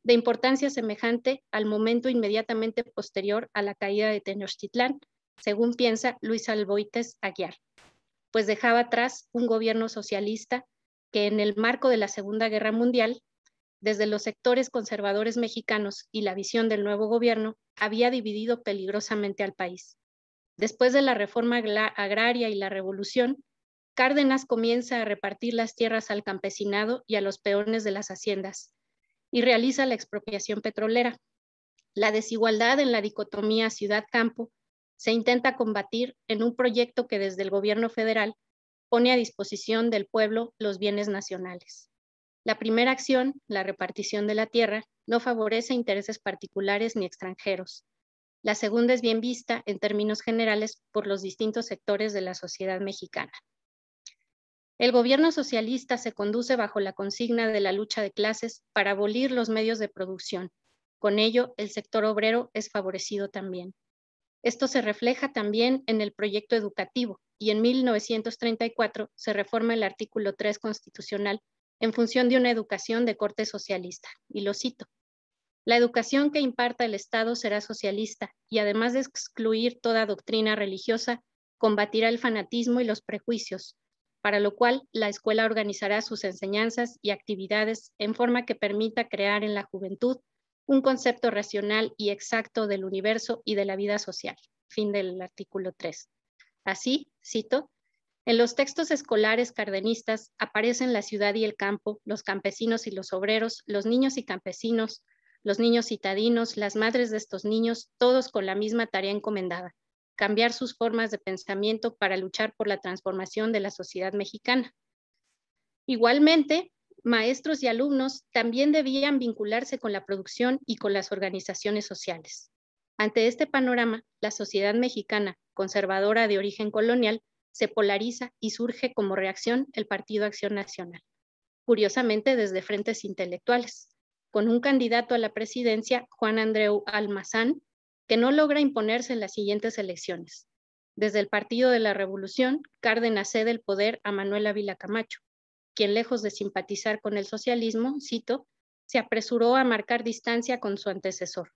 de importancia semejante al momento inmediatamente posterior a la caída de Tenochtitlán, según piensa Luis Alboites Aguiar, pues dejaba atrás un gobierno socialista que en el marco de la Segunda Guerra Mundial, desde los sectores conservadores mexicanos y la visión del nuevo gobierno, había dividido peligrosamente al país. Después de la reforma agraria y la revolución, Cárdenas comienza a repartir las tierras al campesinado y a los peones de las haciendas y realiza la expropiación petrolera. La desigualdad en la dicotomía ciudad-campo se intenta combatir en un proyecto que desde el gobierno federal pone a disposición del pueblo los bienes nacionales. La primera acción, la repartición de la tierra, no favorece intereses particulares ni extranjeros. La segunda es bien vista en términos generales por los distintos sectores de la sociedad mexicana. El gobierno socialista se conduce bajo la consigna de la lucha de clases para abolir los medios de producción. Con ello, el sector obrero es favorecido también. Esto se refleja también en el proyecto educativo y en 1934 se reforma el artículo 3 constitucional en función de una educación de corte socialista. Y lo cito: la educación que imparta el Estado será socialista y además de excluir toda doctrina religiosa, combatirá el fanatismo y los prejuicios, para lo cual la escuela organizará sus enseñanzas y actividades en forma que permita crear en la juventud un concepto racional y exacto del universo y de la vida social. Fin del artículo 3. Así, cito, en los textos escolares cardenistas aparecen la ciudad y el campo, los campesinos y los obreros, los niños y campesinos, los niños citadinos, las madres de estos niños, todos con la misma tarea encomendada: cambiar sus formas de pensamiento para luchar por la transformación de la sociedad mexicana. Igualmente, maestros y alumnos también debían vincularse con la producción y con las organizaciones sociales. Ante este panorama, la sociedad mexicana, conservadora de origen colonial, se polariza y surge como reacción el Partido Acción Nacional, curiosamente desde frentes intelectuales, con un candidato a la presidencia, Juan Andreu Almazán, que no logra imponerse en las siguientes elecciones. Desde el Partido de la Revolución, Cárdenas cede el poder a Manuel Ávila Camacho, quien, lejos de simpatizar con el socialismo, cito, se apresuró a marcar distancia con su antecesor.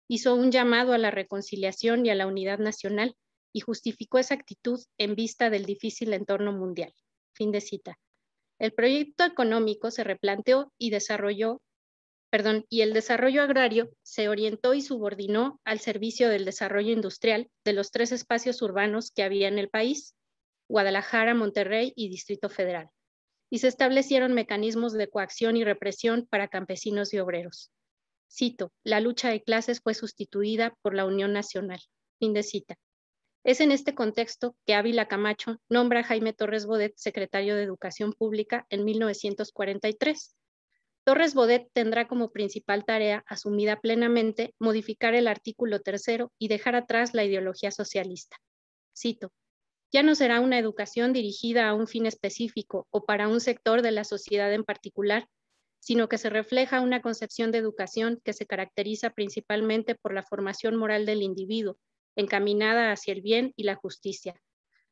Hizo un llamado a la reconciliación y a la unidad nacional y justificó esa actitud en vista del difícil entorno mundial. Fin de cita. El proyecto económico se replanteó y el desarrollo agrario se orientó y subordinó al servicio del desarrollo industrial de los 3 espacios urbanos que había en el país: Guadalajara, Monterrey y Distrito Federal, y se establecieron mecanismos de coacción y represión para campesinos y obreros. Cito, la lucha de clases fue sustituida por la Unión Nacional. Fin de cita. Es en este contexto que Ávila Camacho nombra a Jaime Torres Bodet secretario de Educación Pública en 1943. Torres Bodet tendrá como principal tarea, asumida plenamente, modificar el artículo 3 y dejar atrás la ideología socialista. Cito, ya no será una educación dirigida a un fin específico o para un sector de la sociedad en particular, sino que se refleja una concepción de educación que se caracteriza principalmente por la formación moral del individuo, encaminada hacia el bien y la justicia,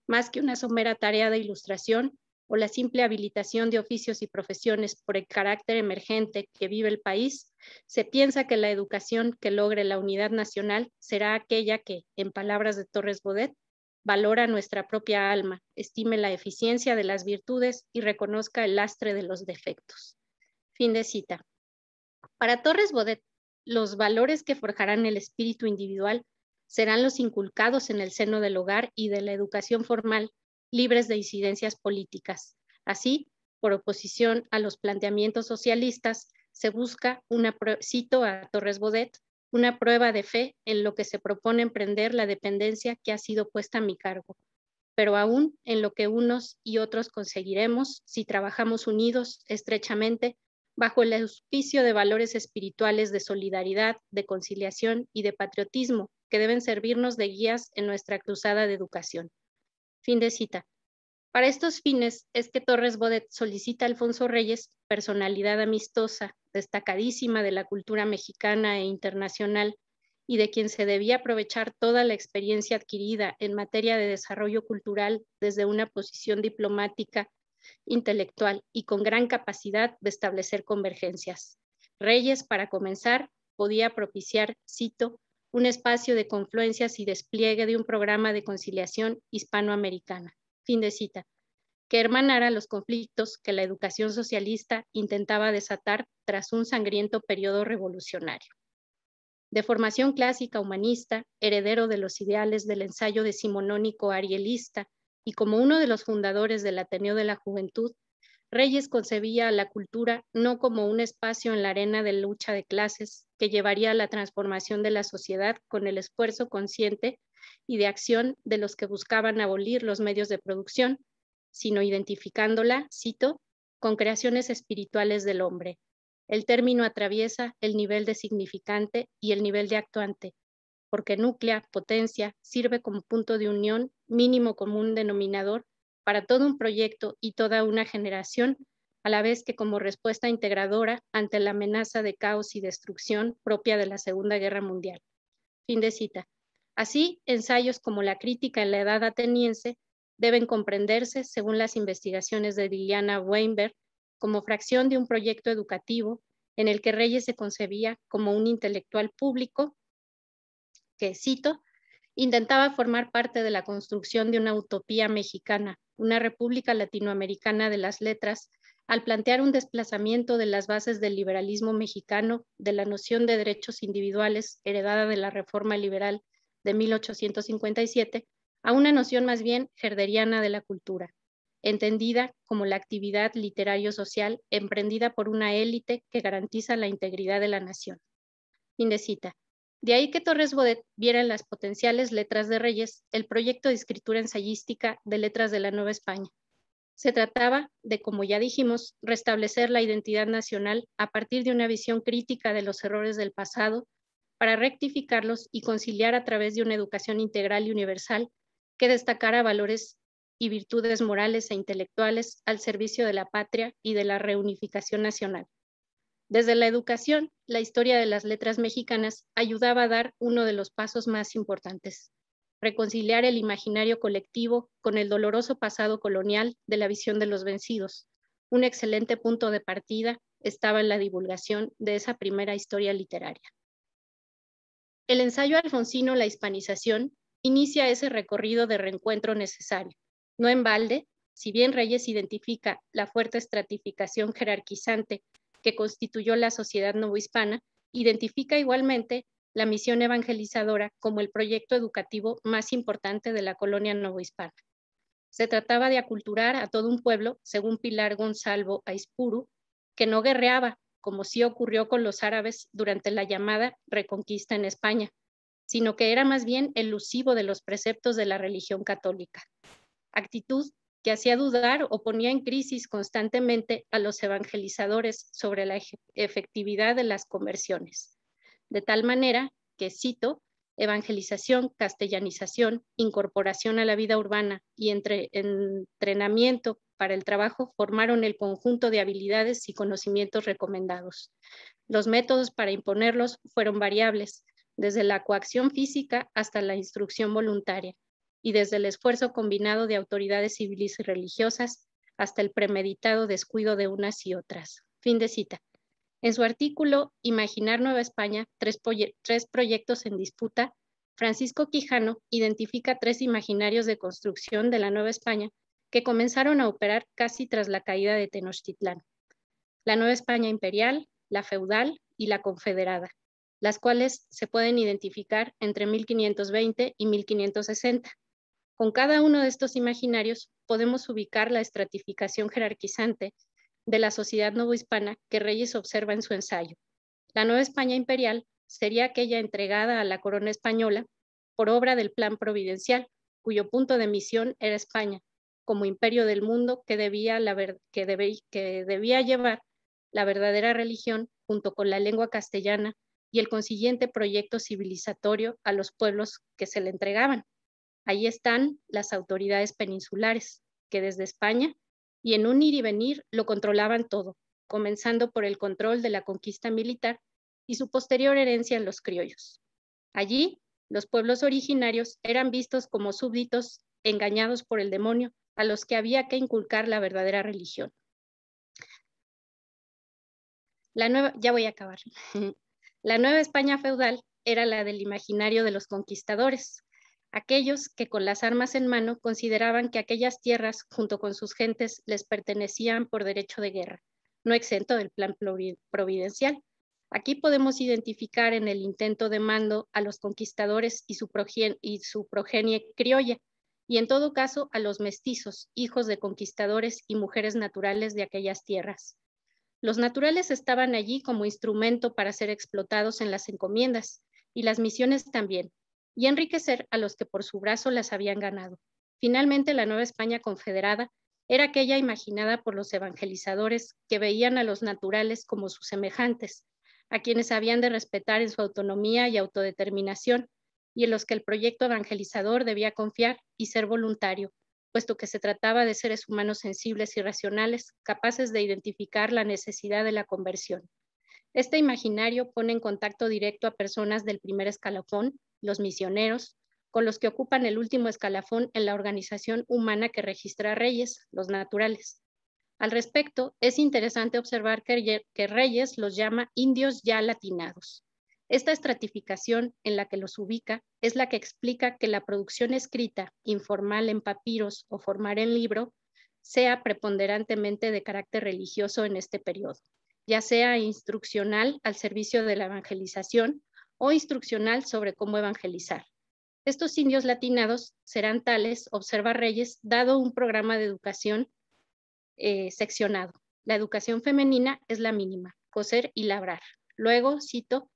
más que una somera tarea de ilustración o la simple habilitación de oficios y profesiones por el carácter emergente que vive el país. Se piensa que la educación que logre la unidad nacional será aquella que, en palabras de Torres Bodet, valora nuestra propia alma, estime la eficiencia de las virtudes y reconozca el lastre de los defectos. Fin de cita. Para Torres Bodet, los valores que forjarán el espíritu individual serán los inculcados en el seno del hogar y de la educación formal, libres de incidencias políticas. Así, por oposición a los planteamientos socialistas, se busca, cito a Torres Bodet, una prueba de fe en lo que se propone emprender la dependencia que ha sido puesta a mi cargo, pero aún en lo que unos y otros conseguiremos si trabajamos unidos, estrechamente, bajo el auspicio de valores espirituales de solidaridad, de conciliación y de patriotismo que deben servirnos de guías en nuestra cruzada de educación. Fin de cita. Para estos fines es que Torres Bodet solicita a Alfonso Reyes, personalidad amistosa, destacadísima de la cultura mexicana e internacional, y de quien se debía aprovechar toda la experiencia adquirida en materia de desarrollo cultural desde una posición diplomática, intelectual y con gran capacidad de establecer convergencias. Reyes, para comenzar, podía propiciar, cito, un espacio de confluencias y despliegue de un programa de conciliación hispanoamericana. Fin de cita, que hermanara los conflictos que la educación socialista intentaba desatar tras un sangriento periodo revolucionario. De formación clásica humanista, heredero de los ideales del ensayo decimonónico arielista y como uno de los fundadores del Ateneo de la Juventud, Reyes concebía a la cultura no como un espacio en la arena de lucha de clases que llevaría a la transformación de la sociedad con el esfuerzo consciente y de acción de los que buscaban abolir los medios de producción, sino identificándola, cito, con creaciones espirituales del hombre. El término atraviesa el nivel de significante y el nivel de actuante, porque núclea, potencia, sirve como punto de unión, mínimo común denominador para todo un proyecto y toda una generación, a la vez que como respuesta integradora ante la amenaza de caos y destrucción propia de la Segunda Guerra Mundial. Fin de cita. Así, ensayos como La crítica en la edad ateniense deben comprenderse, según las investigaciones de Diana Weinberg, como fracción de un proyecto educativo en el que Reyes se concebía como un intelectual público que, cito, intentaba formar parte de la construcción de una utopía mexicana, una república latinoamericana de las letras, al plantear un desplazamiento de las bases del liberalismo mexicano, de la noción de derechos individuales heredada de la Reforma Liberal de 1857, a una noción más bien herderiana de la cultura, entendida como la actividad literario-social emprendida por una élite que garantiza la integridad de la nación. Fin de cita. De ahí que Torres Bodet viera en las potenciales letras de Reyes el proyecto de escritura ensayística de Letras de la Nueva España. Se trataba de, como ya dijimos, restablecer la identidad nacional a partir de una visión crítica de los errores del pasado para rectificarlos y conciliar a través de una educación integral y universal que destacara valores y virtudes morales e intelectuales al servicio de la patria y de la reunificación nacional. Desde la educación, la historia de las letras mexicanas ayudaba a dar uno de los pasos más importantes: reconciliar el imaginario colectivo con el doloroso pasado colonial de la visión de los vencidos. Un excelente punto de partida estaba en la divulgación de esa primera historia literaria. El ensayo alfonsino La hispanización inicia ese recorrido de reencuentro necesario. No en balde, si bien Reyes identifica la fuerte estratificación jerarquizante que constituyó la sociedad novohispana, identifica igualmente la misión evangelizadora como el proyecto educativo más importante de la colonia novohispana. Se trataba de aculturar a todo un pueblo, según Pilar Gonzalo Aispuru, que no guerreaba, como sí ocurrió con los árabes durante la llamada Reconquista en España, sino que era más bien elusivo de los preceptos de la religión católica. Actitud que hacía dudar o ponía en crisis constantemente a los evangelizadores sobre la efectividad de las conversiones. De tal manera que, cito, evangelización, castellanización, incorporación a la vida urbana y entrenamiento para el trabajo formaron el conjunto de habilidades y conocimientos recomendados. Los métodos para imponerlos fueron variables, desde la coacción física hasta la instrucción voluntaria, y desde el esfuerzo combinado de autoridades civiles y religiosas hasta el premeditado descuido de unas y otras. Fin de cita. En su artículo Imaginar Nueva España, tres proyectos en disputa, Francisco Quijano identifica 3 imaginarios de construcción de la Nueva España que comenzaron a operar casi tras la caída de Tenochtitlán: la Nueva España imperial, la feudal y la confederada, las cuales se pueden identificar entre 1520 y 1560. Con cada uno de estos imaginarios podemos ubicar la estratificación jerarquizante de la sociedad novohispana que Reyes observa en su ensayo. La Nueva España imperial sería aquella entregada a la corona española por obra del Plan Providencial, cuyo punto de misión era España, como imperio del mundo que debía llevar la verdadera religión junto con la lengua castellana y el consiguiente proyecto civilizatorio a los pueblos que se le entregaban. Ahí están las autoridades peninsulares, que desde España y en un ir y venir lo controlaban todo, comenzando por el control de la conquista militar y su posterior herencia en los criollos. Allí, los pueblos originarios eran vistos como súbditos engañados por el demonio a los que había que inculcar la verdadera religión. Ya voy a acabar. La Nueva España feudal era la del imaginario de los conquistadores, aquellos que con las armas en mano consideraban que aquellas tierras, junto con sus gentes, les pertenecían por derecho de guerra, no exento del Plan Providencial. Aquí podemos identificar en el intento de mando a los conquistadores y su progenie criolla, y en todo caso a los mestizos, hijos de conquistadores y mujeres naturales de aquellas tierras. Los naturales estaban allí como instrumento para ser explotados en las encomiendas, y las misiones también, y enriquecer a los que por su brazo las habían ganado. Finalmente, la Nueva España confederada era aquella imaginada por los evangelizadores que veían a los naturales como sus semejantes, a quienes habían de respetar en su autonomía y autodeterminación, y en los que el proyecto evangelizador debía confiar y ser voluntario, puesto que se trataba de seres humanos sensibles y racionales, capaces de identificar la necesidad de la conversión. Este imaginario pone en contacto directo a personas del primer escalafón, los misioneros, con los que ocupan el último escalafón en la organización humana que registra reyes, los naturales. Al respecto, es interesante observar que Reyes los llama indios ya latinados. Esta estratificación en la que los ubica es la que explica que la producción escrita, informal en papiros o formal en libro, sea preponderantemente de carácter religioso en este periodo, ya sea instruccional al servicio de la evangelización o instruccional sobre cómo evangelizar. Estos indios latinados serán tales, observa Reyes, dado un programa de educación seccionado. La educación femenina es la mínima, coser y labrar. Luego, cito,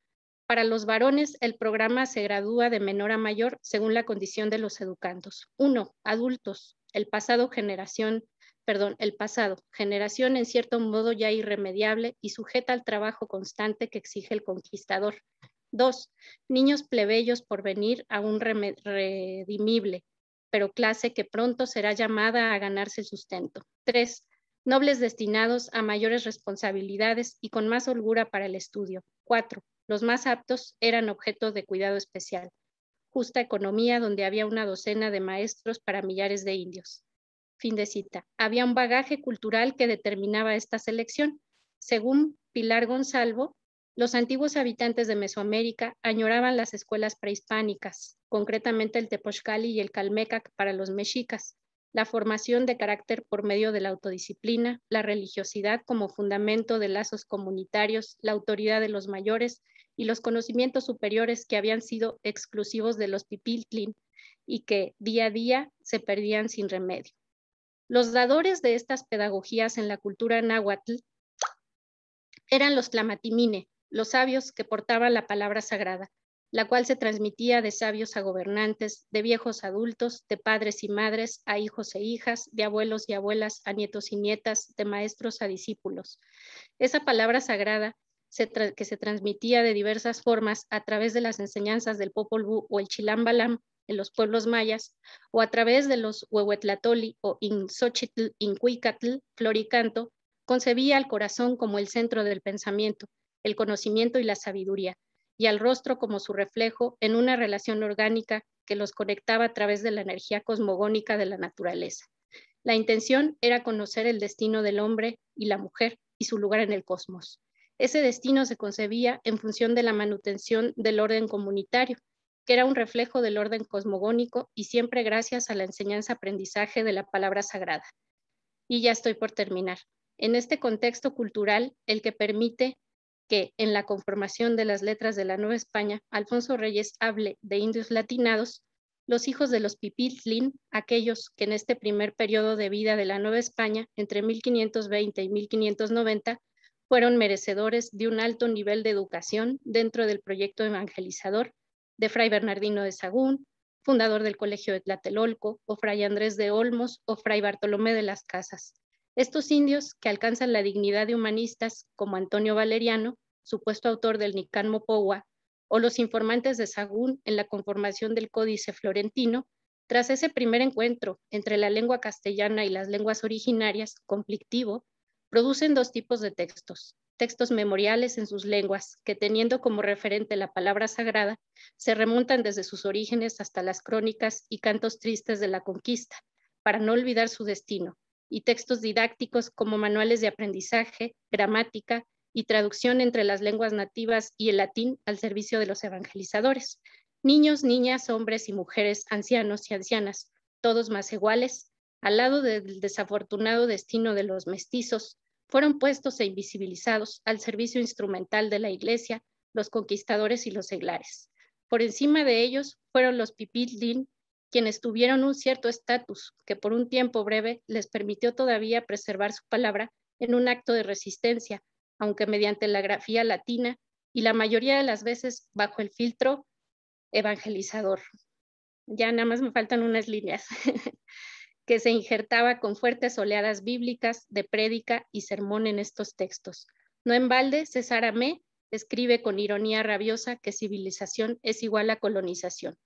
para los varones el programa se gradúa de menor a mayor según la condición de los educandos. 1. Adultos, el pasado, generación en cierto modo ya irremediable y sujeta al trabajo constante que exige el conquistador. 2. Niños plebeyos por venir aún redimible, pero clase que pronto será llamada a ganarse el sustento. 3. Nobles destinados a mayores responsabilidades y con más holgura para el estudio. 4. Los más aptos eran objeto de cuidado especial. Justa economía donde había una docena de maestros para millares de indios. Fin de cita. Había un bagaje cultural que determinaba esta selección. Según Pilar Gonzalvo, los antiguos habitantes de Mesoamérica añoraban las escuelas prehispánicas, concretamente el Tepochcali y el Calmecac para los mexicas, la formación de carácter por medio de la autodisciplina, la religiosidad como fundamento de lazos comunitarios, la autoridad de los mayores y los conocimientos superiores que habían sido exclusivos de los pipiltlin y que día a día se perdían sin remedio. Los dadores de estas pedagogías en la cultura náhuatl eran los tlamatimine, los sabios que portaban la palabra sagrada, la cual se transmitía de sabios a gobernantes, de viejos a adultos, de padres y madres a hijos e hijas, de abuelos y abuelas a nietos y nietas, de maestros a discípulos. Esa palabra sagrada que se transmitía de diversas formas a través de las enseñanzas del Popol Vuh o el Chilam Balam en los pueblos mayas, o a través de los Huehuetlatoli o Inxochitl, Incuicatl, Floricanto, concebía al corazón como el centro del pensamiento, el conocimiento y la sabiduría, y al rostro como su reflejo en una relación orgánica que los conectaba a través de la energía cosmogónica de la naturaleza. La intención era conocer el destino del hombre y la mujer y su lugar en el cosmos. Ese destino se concebía en función de la manutención del orden comunitario, que era un reflejo del orden cosmogónico y siempre gracias a la enseñanza-aprendizaje de la palabra sagrada. Y ya estoy por terminar. En este contexto cultural, el que permite que en la conformación de las letras de la Nueva España, Alfonso Reyes hable de indios latinados, los hijos de los pipiltlin, aquellos que en este primer periodo de vida de la Nueva España, entre 1520 y 1590, fueron merecedores de un alto nivel de educación dentro del proyecto evangelizador de Fray Bernardino de Sahagún, fundador del Colegio de Tlatelolco, o Fray Andrés de Olmos, o Fray Bartolomé de las Casas. Estos indios que alcanzan la dignidad de humanistas, como Antonio Valeriano, supuesto autor del Nican Mopohua, o los informantes de Sahagún en la conformación del Códice Florentino, tras ese primer encuentro entre la lengua castellana y las lenguas originarias, conflictivo, producen dos tipos de textos. Textos memoriales en sus lenguas, que teniendo como referente la palabra sagrada, se remontan desde sus orígenes hasta las crónicas y cantos tristes de la conquista, para no olvidar su destino, y textos didácticos como manuales de aprendizaje, gramática y traducción entre las lenguas nativas y el latín al servicio de los evangelizadores. Niños, niñas, hombres y mujeres, ancianos y ancianas, todos más iguales, al lado del desafortunado destino de los mestizos, fueron puestos e invisibilizados al servicio instrumental de la Iglesia, los conquistadores y los seglares. Por encima de ellos fueron los pipiltlin, quienes tuvieron un cierto estatus que por un tiempo breve les permitió todavía preservar su palabra en un acto de resistencia, aunque mediante la grafía latina y la mayoría de las veces bajo el filtro evangelizador. Ya nada más me faltan unas líneas. Que se injertaba con fuertes oleadas bíblicas de prédica y sermón en estos textos. No en balde, César Amé escribe con ironía rabiosa que civilización es igual a colonización,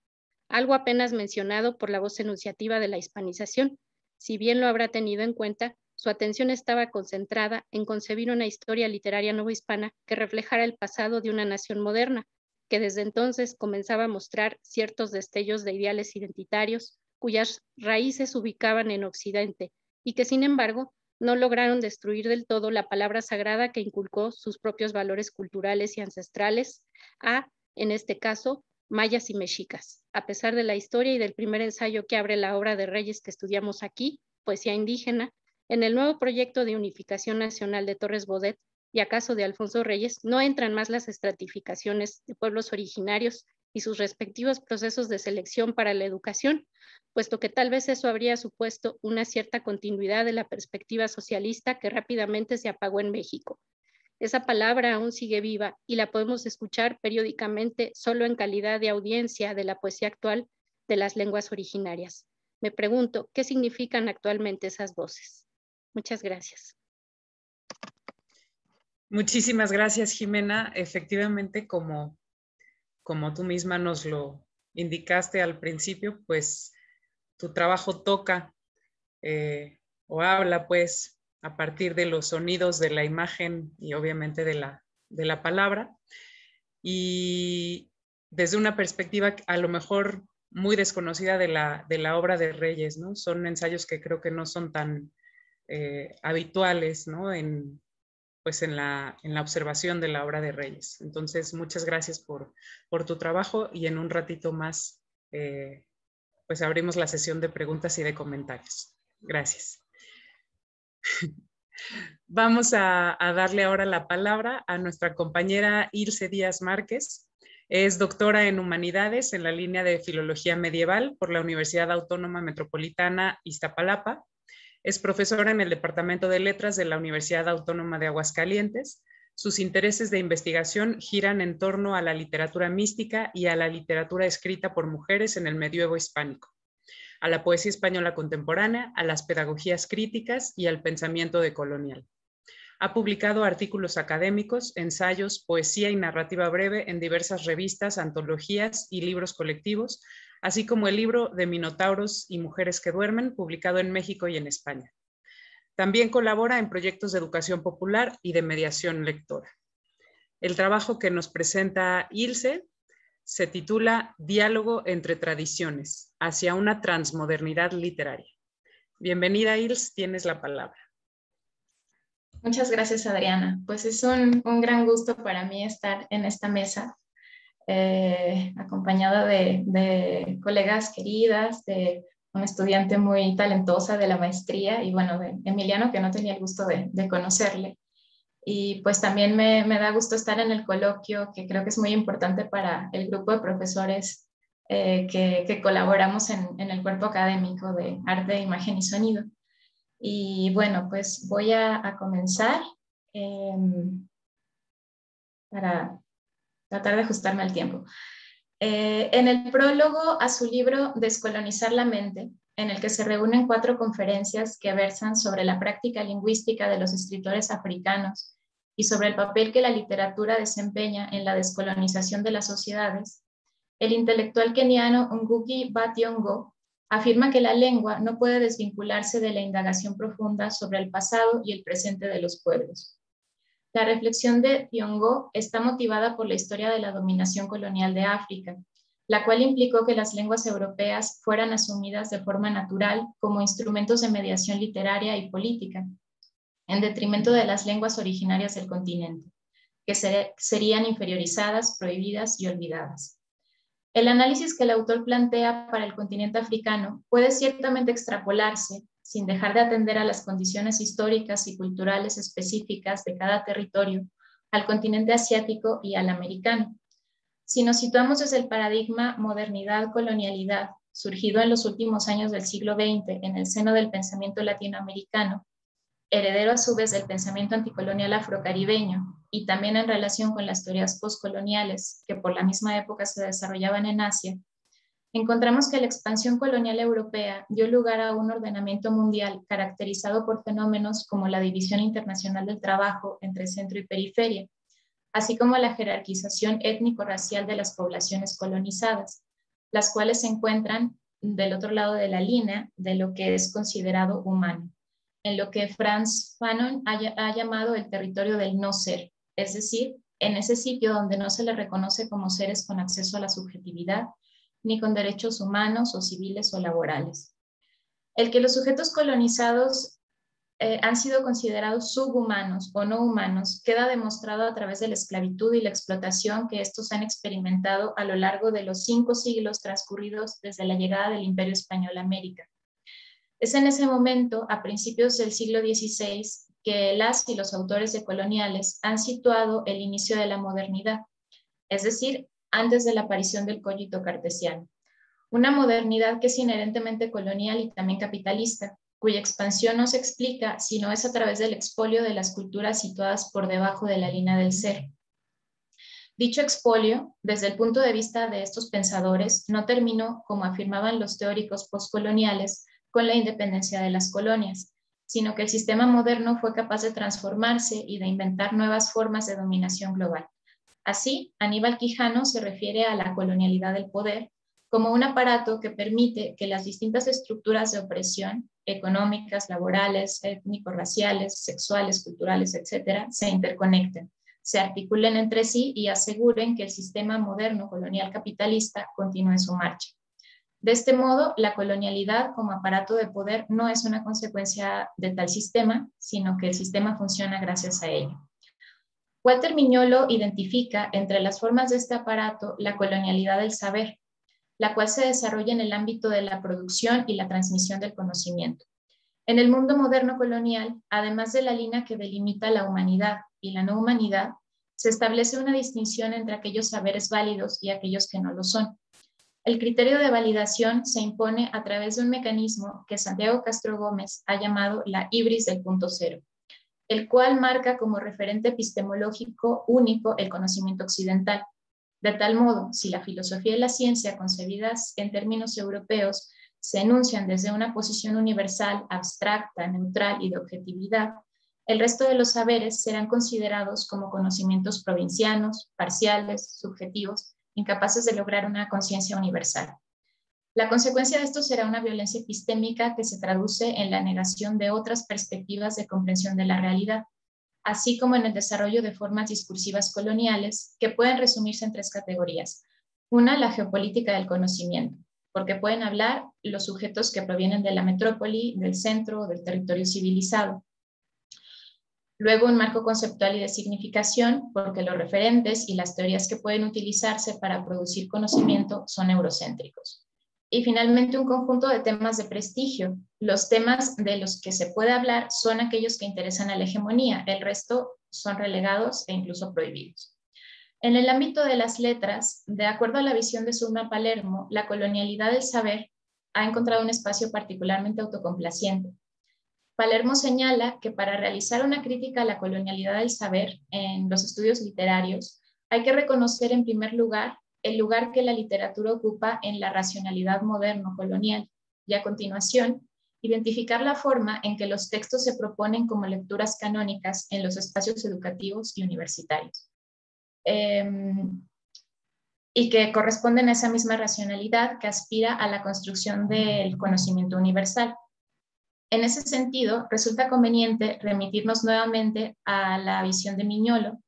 algo apenas mencionado por la voz enunciativa de la hispanización, si bien lo habrá tenido en cuenta, su atención estaba concentrada en concebir una historia literaria novohispana que reflejara el pasado de una nación moderna, que desde entonces comenzaba a mostrar ciertos destellos de ideales identitarios cuyas raíces se ubicaban en Occidente y que, sin embargo, no lograron destruir del todo la palabra sagrada que inculcó sus propios valores culturales y ancestrales a, en este caso, mayas y mexicas. A pesar de la historia y del primer ensayo que abre la obra de Reyes que estudiamos aquí, Poesía indígena, en el nuevo proyecto de unificación nacional de Torres Bodet y acaso de Alfonso Reyes, no entran más las estratificaciones de pueblos originarios y sus respectivos procesos de selección para la educación, puesto que tal vez eso habría supuesto una cierta continuidad de la perspectiva socialista que rápidamente se apagó en México. Esa palabra aún sigue viva y la podemos escuchar periódicamente solo en calidad de audiencia de la poesía actual de las lenguas originarias. Me pregunto, ¿qué significan actualmente esas voces? Muchas gracias. Muchísimas gracias, Jimena. Efectivamente, como tú misma nos lo indicaste al principio, pues tu trabajo toca o habla pues a partir de los sonidos de la imagen y obviamente de la palabra, y desde una perspectiva a lo mejor muy desconocida de la obra de Reyes, ¿no? Son ensayos que creo que no son tan habituales, ¿no? Pues en la observación de la obra de Reyes. Entonces, muchas gracias por tu trabajo, y en un ratito más pues abrimos la sesión de preguntas y de comentarios. Gracias. Vamos a darle ahora la palabra a nuestra compañera Ilse Díaz Márquez. Es doctora en Humanidades en la línea de Filología Medieval por la Universidad Autónoma Metropolitana Iztapalapa. Es profesora en el Departamento de Letras de la Universidad Autónoma de Aguascalientes. Sus intereses de investigación giran en torno a la literatura mística y a la literatura escrita por mujeres en el medioevo hispánico, a la poesía española contemporánea, a las pedagogías críticas y al pensamiento decolonial. Ha publicado artículos académicos, ensayos, poesía y narrativa breve en diversas revistas, antologías y libros colectivos, así como el libro de Minotauros y Mujeres que Duermen, publicado en México y en España. También colabora en proyectos de educación popular y de mediación lectora. El trabajo que nos presenta Ilse se titula Diálogo entre tradiciones, hacia una transmodernidad literaria. Bienvenida, Ilse, tienes la palabra. Muchas gracias, Adriana. Pues es un gran gusto para mí estar en esta mesa, acompañada de colegas queridas, de una estudiante muy talentosa de la maestría y bueno, de Emiliano, que no tenía el gusto de conocerle. Y pues también me da gusto estar en el coloquio, que creo que es muy importante para el grupo de profesores que colaboramos en el cuerpo académico de arte, imagen y sonido. Y bueno, pues voy a comenzar para tratar de ajustarme al tiempo. En el prólogo a su libro Descolonizar la mente, en el que se reúnen 4 conferencias que versan sobre la práctica lingüística de los escritores africanos y sobre el papel que la literatura desempeña en la descolonización de las sociedades, el intelectual keniano Ngugi wa Thiong'o afirma que la lengua no puede desvincularse de la indagación profunda sobre el pasado y el presente de los pueblos. La reflexión de Thiong'o está motivada por la historia de la dominación colonial de África, la cual implicó que las lenguas europeas fueran asumidas de forma natural como instrumentos de mediación literaria y política, en detrimento de las lenguas originarias del continente, que serían inferiorizadas, prohibidas y olvidadas. El análisis que el autor plantea para el continente africano puede ciertamente extrapolarse, sin dejar de atender a las condiciones históricas y culturales específicas de cada territorio, al continente asiático y al americano. Si nos situamos desde el paradigma modernidad-colonialidad, surgido en los últimos años del siglo XX en el seno del pensamiento latinoamericano, heredero a su vez del pensamiento anticolonial afrocaribeño, y también en relación con las teorías postcoloniales que por la misma época se desarrollaban en Asia, encontramos que la expansión colonial europea dio lugar a un ordenamiento mundial caracterizado por fenómenos como la división internacional del trabajo entre centro y periferia, así como la jerarquización étnico-racial de las poblaciones colonizadas, las cuales se encuentran del otro lado de la línea de lo que es considerado humano, en lo que Frantz Fanon ha llamado el territorio del no ser, es decir, en ese sitio donde no se le reconoce como seres con acceso a la subjetividad, ni con derechos humanos o civiles o laborales. El que los sujetos colonizados han sido considerados subhumanos o no humanos queda demostrado a través de la esclavitud y la explotación que estos han experimentado a lo largo de los 5 siglos transcurridos desde la llegada del Imperio Español a América. Es en ese momento, a principios del siglo XVI, que las y los autores decoloniales han situado el inicio de la modernidad, es decir, antes de la aparición del cogito cartesiano. Una modernidad que es inherentemente colonial y también capitalista, cuya expansión no se explica sino es a través del expolio de las culturas situadas por debajo de la línea del ser. Dicho expolio, desde el punto de vista de estos pensadores, no terminó, como afirmaban los teóricos postcoloniales, con la independencia de las colonias, sino que el sistema moderno fue capaz de transformarse y de inventar nuevas formas de dominación global. Así, Aníbal Quijano se refiere a la colonialidad del poder como un aparato que permite que las distintas estructuras de opresión, económicas, laborales, étnico-raciales, sexuales, culturales, etcétera, se interconecten, se articulen entre sí y aseguren que el sistema moderno colonial capitalista continúe su marcha. De este modo, la colonialidad como aparato de poder no es una consecuencia de tal sistema, sino que el sistema funciona gracias a ello. Walter Miñolo identifica entre las formas de este aparato la colonialidad del saber, la cual se desarrolla en el ámbito de la producción y la transmisión del conocimiento. En el mundo moderno colonial, además de la línea que delimita la humanidad y la no humanidad, se establece una distinción entre aquellos saberes válidos y aquellos que no lo son. El criterio de validación se impone a través de un mecanismo que Santiago Castro Gómez ha llamado la ibris del punto cero, el cual marca como referente epistemológico único el conocimiento occidental. De tal modo, si la filosofía y la ciencia concebidas en términos europeos se enuncian desde una posición universal, abstracta, neutral y de objetividad, el resto de los saberes serán considerados como conocimientos provincianos, parciales, subjetivos, incapaces de lograr una conciencia universal. La consecuencia de esto será una violencia epistémica que se traduce en la negación de otras perspectivas de comprensión de la realidad, así como en el desarrollo de formas discursivas coloniales que pueden resumirse en 3 categorías. Una, la geopolítica del conocimiento, porque pueden hablar los sujetos que provienen de la metrópoli, del centro o del territorio civilizado. Luego, un marco conceptual y de significación, porque los referentes y las teorías que pueden utilizarse para producir conocimiento son eurocéntricos. Y finalmente, un conjunto de temas de prestigio. Los temas de los que se puede hablar son aquellos que interesan a la hegemonía, el resto son relegados e incluso prohibidos. En el ámbito de las letras, de acuerdo a la visión de Zulma Palermo, la colonialidad del saber ha encontrado un espacio particularmente autocomplaciente. Palermo señala que para realizar una crítica a la colonialidad del saber en los estudios literarios, hay que reconocer en primer lugar el lugar que la literatura ocupa en la racionalidad moderno-colonial y a continuación, identificar la forma en que los textos se proponen como lecturas canónicas en los espacios educativos y universitarios. Y que corresponden a esa misma racionalidad que aspira a la construcción del conocimiento universal. En ese sentido, resulta conveniente remitirnos nuevamente a la visión de Miñolo,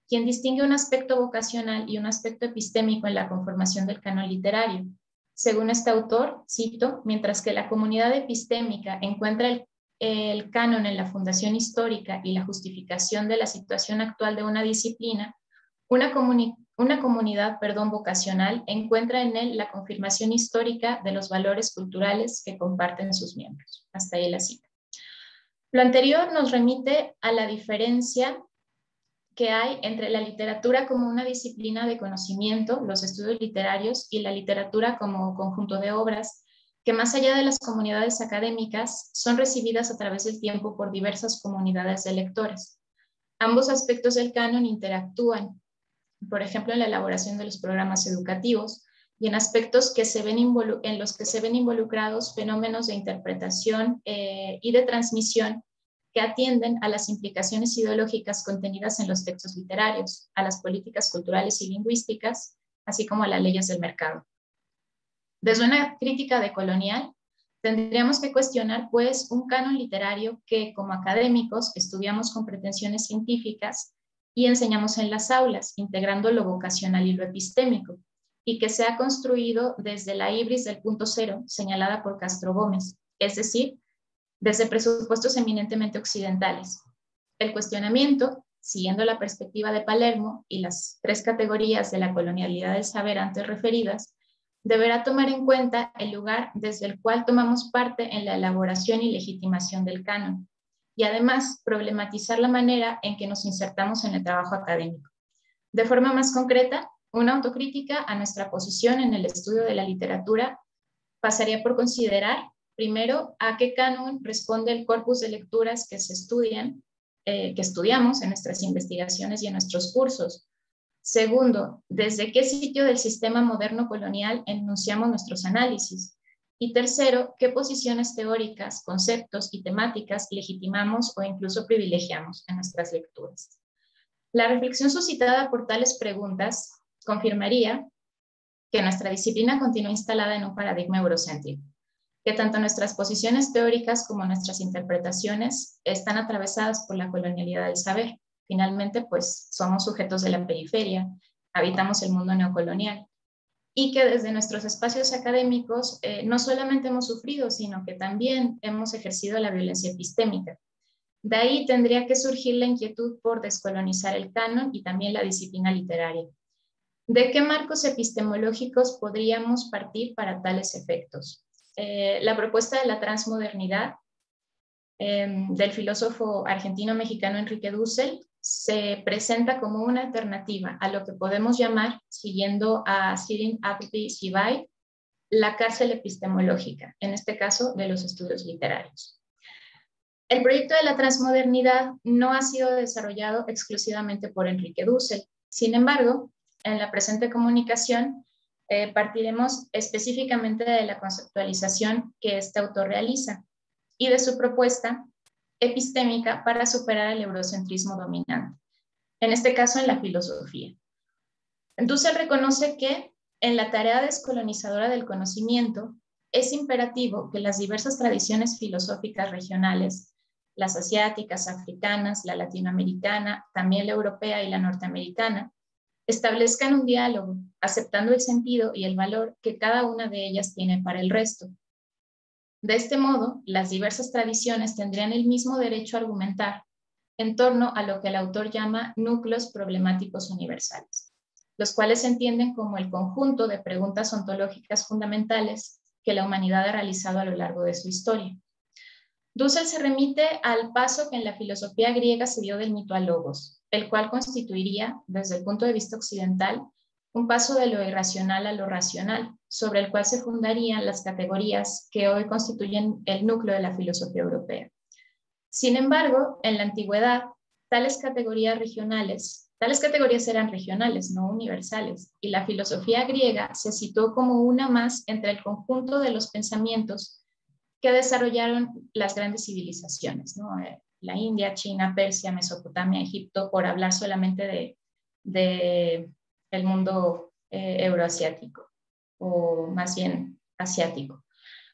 quien distingue un aspecto vocacional y un aspecto epistémico en la conformación del canon literario. Según este autor, cito, mientras que la comunidad epistémica encuentra el canon en la fundación histórica y la justificación de la situación actual de una disciplina, una comunidad vocacional encuentra en él la confirmación histórica de los valores culturales que comparten sus miembros. Hasta ahí la cita. Lo anterior nos remite a la diferencia que hay entre la literatura como una disciplina de conocimiento, los estudios literarios, y la literatura como conjunto de obras que, más allá de las comunidades académicas, son recibidas a través del tiempo por diversas comunidades de lectores. Ambos aspectos del canon interactúan, por ejemplo, en la elaboración de los programas educativos y en aspectos en los que se ven involucrados fenómenos de interpretación y de transmisión que atienden a las implicaciones ideológicas contenidas en los textos literarios, a las políticas culturales y lingüísticas, así como a las leyes del mercado. Desde una crítica decolonial, tendríamos que cuestionar, pues, un canon literario que, como académicos, estudiamos con pretensiones científicas y enseñamos en las aulas, integrando lo vocacional y lo epistémico, y que se ha construido desde la ibris del punto cero, señalada por Castro Gómez, es decir, desde presupuestos eminentemente occidentales. El cuestionamiento, siguiendo la perspectiva de Palermo y las 3 categorías de la colonialidad del saber antes referidas, deberá tomar en cuenta el lugar desde el cual tomamos parte en la elaboración y legitimación del canon, y además problematizar la manera en que nos insertamos en el trabajo académico. De forma más concreta, una autocrítica a nuestra posición en el estudio de la literatura pasaría por considerar, primero, a qué canon responde el corpus de lecturas que se estudian, que estudiamos en nuestras investigaciones y en nuestros cursos. Segundo, desde qué sitio del sistema moderno colonial enunciamos nuestros análisis. Y tercero, qué posiciones teóricas, conceptos y temáticas legitimamos o incluso privilegiamos en nuestras lecturas. La reflexión suscitada por tales preguntas confirmaría que nuestra disciplina continúa instalada en un paradigma eurocéntrico, que tanto nuestras posiciones teóricas como nuestras interpretaciones están atravesadas por la colonialidad del saber. Finalmente, pues somos sujetos de la periferia, habitamos el mundo neocolonial, y que desde nuestros espacios académicos no solamente hemos sufrido, sino que también hemos ejercido la violencia epistémica. De ahí tendría que surgir la inquietud por descolonizar el canon y también la disciplina literaria. ¿De qué marcos epistemológicos podríamos partir para tales efectos? La propuesta de la transmodernidad del filósofo argentino-mexicano Enrique Dussel se presenta como una alternativa a lo que podemos llamar, siguiendo a Shirin Appi Shibai, la cárcel epistemológica, en este caso de los estudios literarios. El proyecto de la transmodernidad no ha sido desarrollado exclusivamente por Enrique Dussel. Sin embargo, en la presente comunicación partiremos específicamente de la conceptualización que este autor realiza y de su propuesta epistémica para superar el eurocentrismo dominante, en este caso en la filosofía. Dussel reconoce que en la tarea descolonizadora del conocimiento es imperativo que las diversas tradiciones filosóficas regionales, las asiáticas, africanas, la latinoamericana, también la europea y la norteamericana, establezcan un diálogo, aceptando el sentido y el valor que cada una de ellas tiene para el resto. De este modo, las diversas tradiciones tendrían el mismo derecho a argumentar en torno a lo que el autor llama núcleos problemáticos universales, los cuales se entienden como el conjunto de preguntas ontológicas fundamentales que la humanidad ha realizado a lo largo de su historia. Dussel se remite al paso que en la filosofía griega se dio del mito al logos, el cual constituiría, desde el punto de vista occidental, un paso de lo irracional a lo racional, sobre el cual se fundarían las categorías que hoy constituyen el núcleo de la filosofía europea. Sin embargo, en la antigüedad, tales categorías eran regionales, no universales, y la filosofía griega se situó como una más entre el conjunto de los pensamientos que desarrollaron las grandes civilizaciones, ¿no? La India, China, Persia, Mesopotamia, Egipto, por hablar solamente de el mundo euroasiático, o más bien asiático.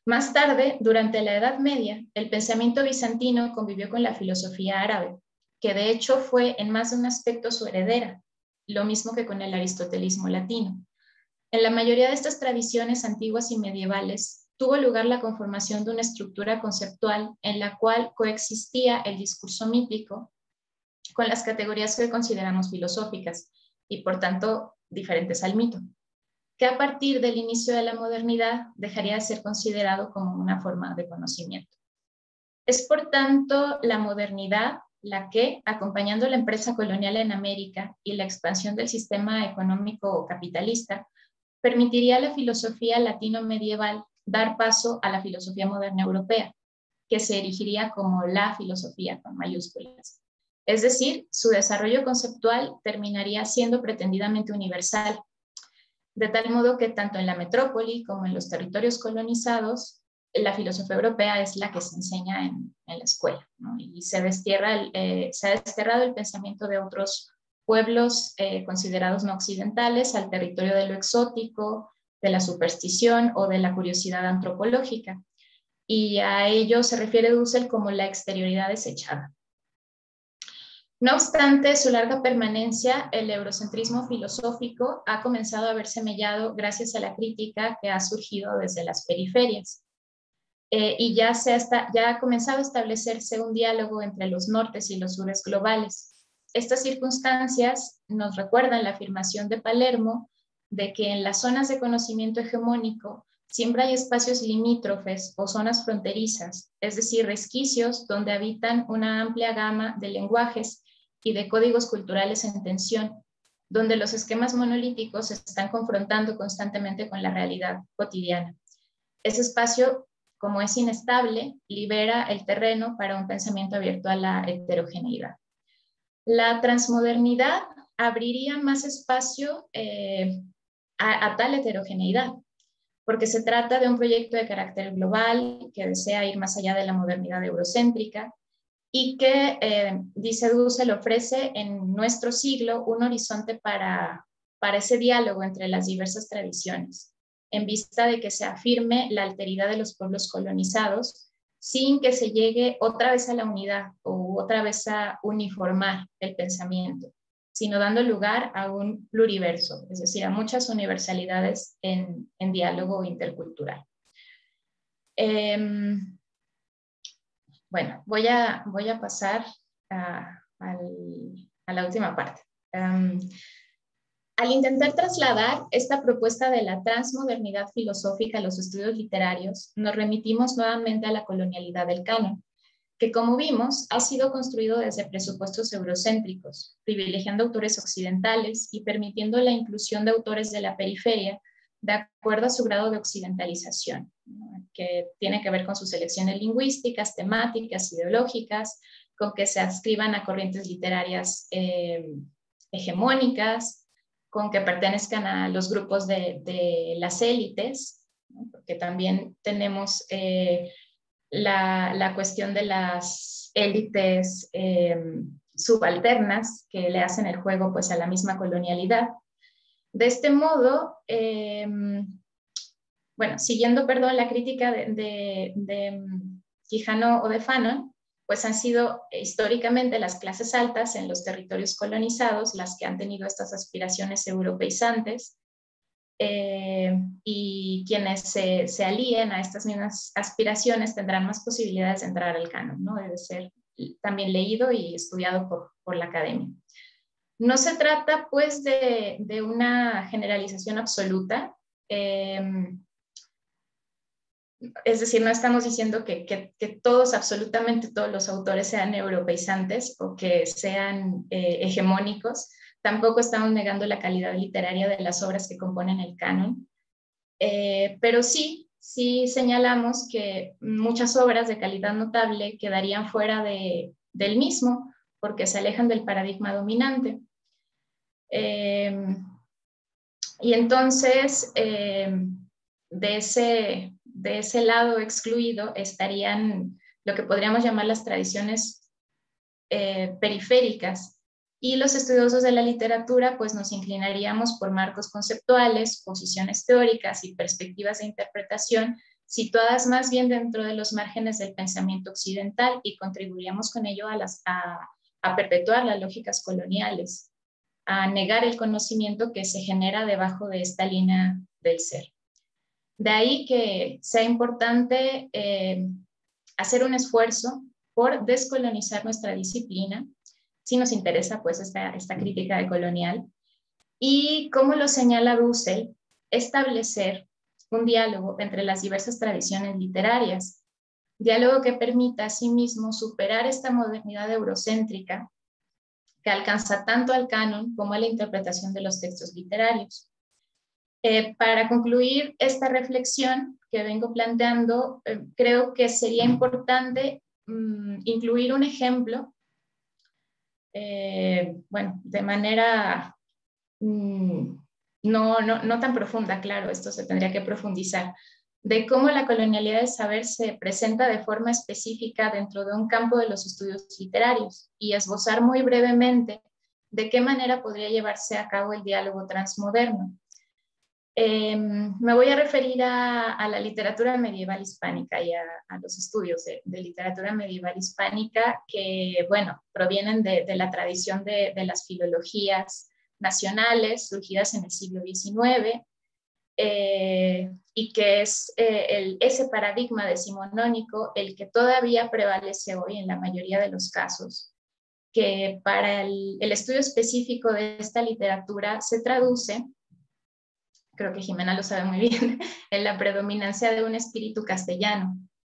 Más tarde, durante la Edad Media, el pensamiento bizantino convivió con la filosofía árabe, que de hecho fue en más de un aspecto su heredera, lo mismo que con el aristotelismo latino. En la mayoría de estas tradiciones antiguas y medievales, tuvo lugar la conformación de una estructura conceptual en la cual coexistía el discurso mítico con las categorías que consideramos filosóficas y, por tanto, diferentes al mito, que a partir del inicio de la modernidad dejaría de ser considerado como una forma de conocimiento. Es, por tanto, la modernidad la que, acompañando la empresa colonial en América y la expansión del sistema económico capitalista, permitiría a la filosofía latino-medieval dar paso a la filosofía moderna europea, que se erigiría como la filosofía con mayúsculas. Es decir, su desarrollo conceptual terminaría siendo pretendidamente universal, de tal modo que tanto en la metrópoli como en los territorios colonizados, la filosofía europea es la que se enseña en la escuela, ¿no? Y se ha desterrado el pensamiento de otros pueblos considerados no occidentales al territorio de lo exótico de la superstición o de la curiosidad antropológica. Y a ello se refiere Dussel como la exterioridad desechada. No obstante su larga permanencia, el eurocentrismo filosófico ha comenzado a verse mellado gracias a la crítica que ha surgido desde las periferias. Y ya ha comenzado a establecerse un diálogo entre los nortes y los sures globales. Estas circunstancias nos recuerdan la afirmación de Palermo de que en las zonas de conocimiento hegemónico siempre hay espacios limítrofes o zonas fronterizas, es decir, resquicios donde habitan una amplia gama de lenguajes y de códigos culturales en tensión, donde los esquemas monolíticos se están confrontando constantemente con la realidad cotidiana. Ese espacio, como es inestable, libera el terreno para un pensamiento abierto a la heterogeneidad. La transmodernidad abriría más espacio a tal heterogeneidad, porque se trata de un proyecto de carácter global que desea ir más allá de la modernidad eurocéntrica y que, dice Dussel, ofrece en nuestro siglo un horizonte para ese diálogo entre las diversas tradiciones, en vista de que se afirme la alteridad de los pueblos colonizados sin que se llegue otra vez a la unidad o otra vez a uniformar el pensamiento, sino dando lugar a un pluriverso, es decir, a muchas universalidades en diálogo intercultural. Bueno, voy a pasar a la última parte. Al intentar trasladar esta propuesta de la transmodernidad filosófica a los estudios literarios, nos remitimos nuevamente a la colonialidad del canon, que como vimos ha sido construido desde presupuestos eurocéntricos, privilegiando autores occidentales y permitiendo la inclusión de autores de la periferia de acuerdo a su grado de occidentalización, ¿no? Que tiene que ver con sus elecciones lingüísticas, temáticas, ideológicas, con que se adscriban a corrientes literarias hegemónicas, con que pertenezcan a los grupos de las élites, ¿no? Porque también tenemos la cuestión de las élites subalternas que le hacen el juego pues, a la misma colonialidad. De este modo, bueno, siguiendo, la crítica de Quijano o de Fanon, pues han sido históricamente las clases altas en los territorios colonizados las que han tenido estas aspiraciones europeizantes, y quienes se alíen a estas mismas aspiraciones tendrán más posibilidades de entrar al canon, ¿no? Debe ser también leído y estudiado por la academia. No se trata, pues, de una generalización absoluta, es decir, no estamos diciendo que todos, absolutamente todos los autores sean europeizantes o que sean hegemónicos. Tampoco estamos negando la calidad literaria de las obras que componen el canon, pero sí señalamos que muchas obras de calidad notable quedarían fuera del mismo porque se alejan del paradigma dominante. Y entonces, de ese lado excluido estarían lo que podríamos llamar las tradiciones periféricas, y los estudiosos de la literatura pues nos inclinaríamos por marcos conceptuales, posiciones teóricas y perspectivas de interpretación situadas más bien dentro de los márgenes del pensamiento occidental, y contribuiríamos con ello a perpetuar las lógicas coloniales, a negar el conocimiento que se genera debajo de esta línea del ser. De ahí que sea importante hacer un esfuerzo por descolonizar nuestra disciplina, si nos interesa pues esta crítica decolonial, y como lo señala Dussel, establecer un diálogo entre las diversas tradiciones literarias, diálogo que permita asimismo superar esta modernidad eurocéntrica que alcanza tanto al canon como a la interpretación de los textos literarios. Para concluir esta reflexión que vengo planteando, creo que sería importante incluir un ejemplo, bueno, de manera no tan profunda, claro, esto se tendría que profundizar, de cómo la colonialidad del saber se presenta de forma específica dentro de un campo de los estudios literarios, y esbozar muy brevemente de qué manera podría llevarse a cabo el diálogo transmoderno. Me voy a referir a la literatura medieval hispánica y a los estudios de literatura medieval hispánica que, bueno, provienen de la tradición de las filologías nacionales surgidas en el siglo XIX, y que es ese paradigma decimonónico el que todavía prevalece hoy en la mayoría de los casos, que para el estudio específico de esta literatura se traduce, creo que Jimena lo sabe muy bien, en la predominancia de un espíritu castellano,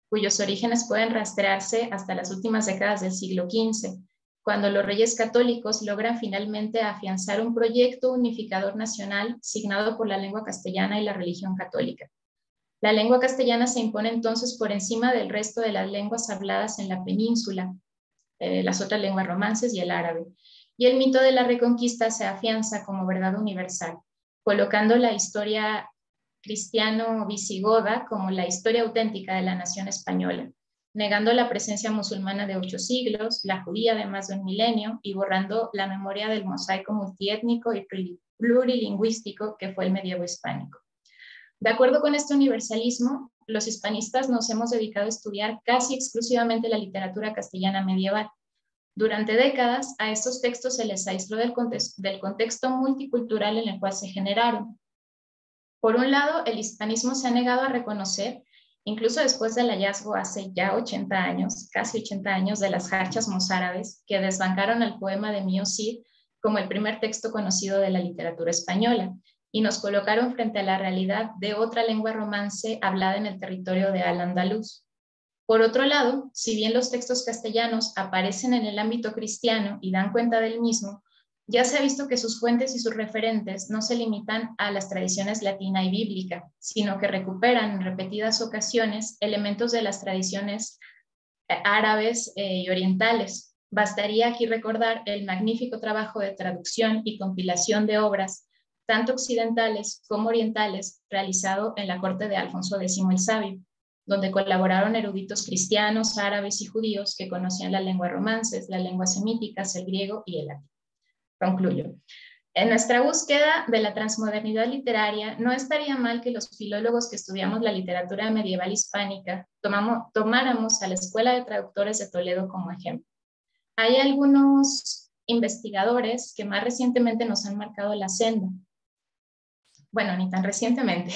cuyos orígenes pueden rastrearse hasta las últimas décadas del siglo XV, cuando los reyes católicos logran finalmente afianzar un proyecto unificador nacional signado por la lengua castellana y la religión católica. La lengua castellana se impone entonces por encima del resto de las lenguas habladas en la península, las otras lenguas romances y el árabe, y el mito de la Reconquista se afianza como verdad universal, colocando la historia cristiano-visigoda como la historia auténtica de la nación española, negando la presencia musulmana de 8 siglos, la judía de más de un milenio y borrando la memoria del mosaico multiétnico y plurilingüístico que fue el medievo hispánico. De acuerdo con este universalismo, los hispanistas nos hemos dedicado a estudiar casi exclusivamente la literatura castellana medieval. Durante décadas, a estos textos se les aisló del contexto multicultural en el cual se generaron. Por un lado, el hispanismo se ha negado a reconocer, incluso después del hallazgo hace ya 80 años, casi 80 años, de las jarchas mozárabes que desbancaron al poema de Mío Cid como el primer texto conocido de la literatura española, y nos colocaron frente a la realidad de otra lengua romance hablada en el territorio de Al-Andalus. Por otro lado, si bien los textos castellanos aparecen en el ámbito cristiano y dan cuenta del mismo, ya se ha visto que sus fuentes y sus referentes no se limitan a las tradiciones latina y bíblica, sino que recuperan en repetidas ocasiones elementos de las tradiciones árabes y orientales. Bastaría aquí recordar el magnífico trabajo de traducción y compilación de obras, tanto occidentales como orientales, realizado en la corte de Alfonso X el Sabio, donde colaboraron eruditos cristianos, árabes y judíos que conocían las lenguas romances, las lenguas semíticas, el griego y el latín. Concluyo. En nuestra búsqueda de la transmodernidad literaria, no estaría mal que los filólogos que estudiamos la literatura medieval hispánica tomáramos a la Escuela de Traductores de Toledo como ejemplo. Hay algunos investigadores que más recientemente nos han marcado la senda. Bueno, ni tan recientemente.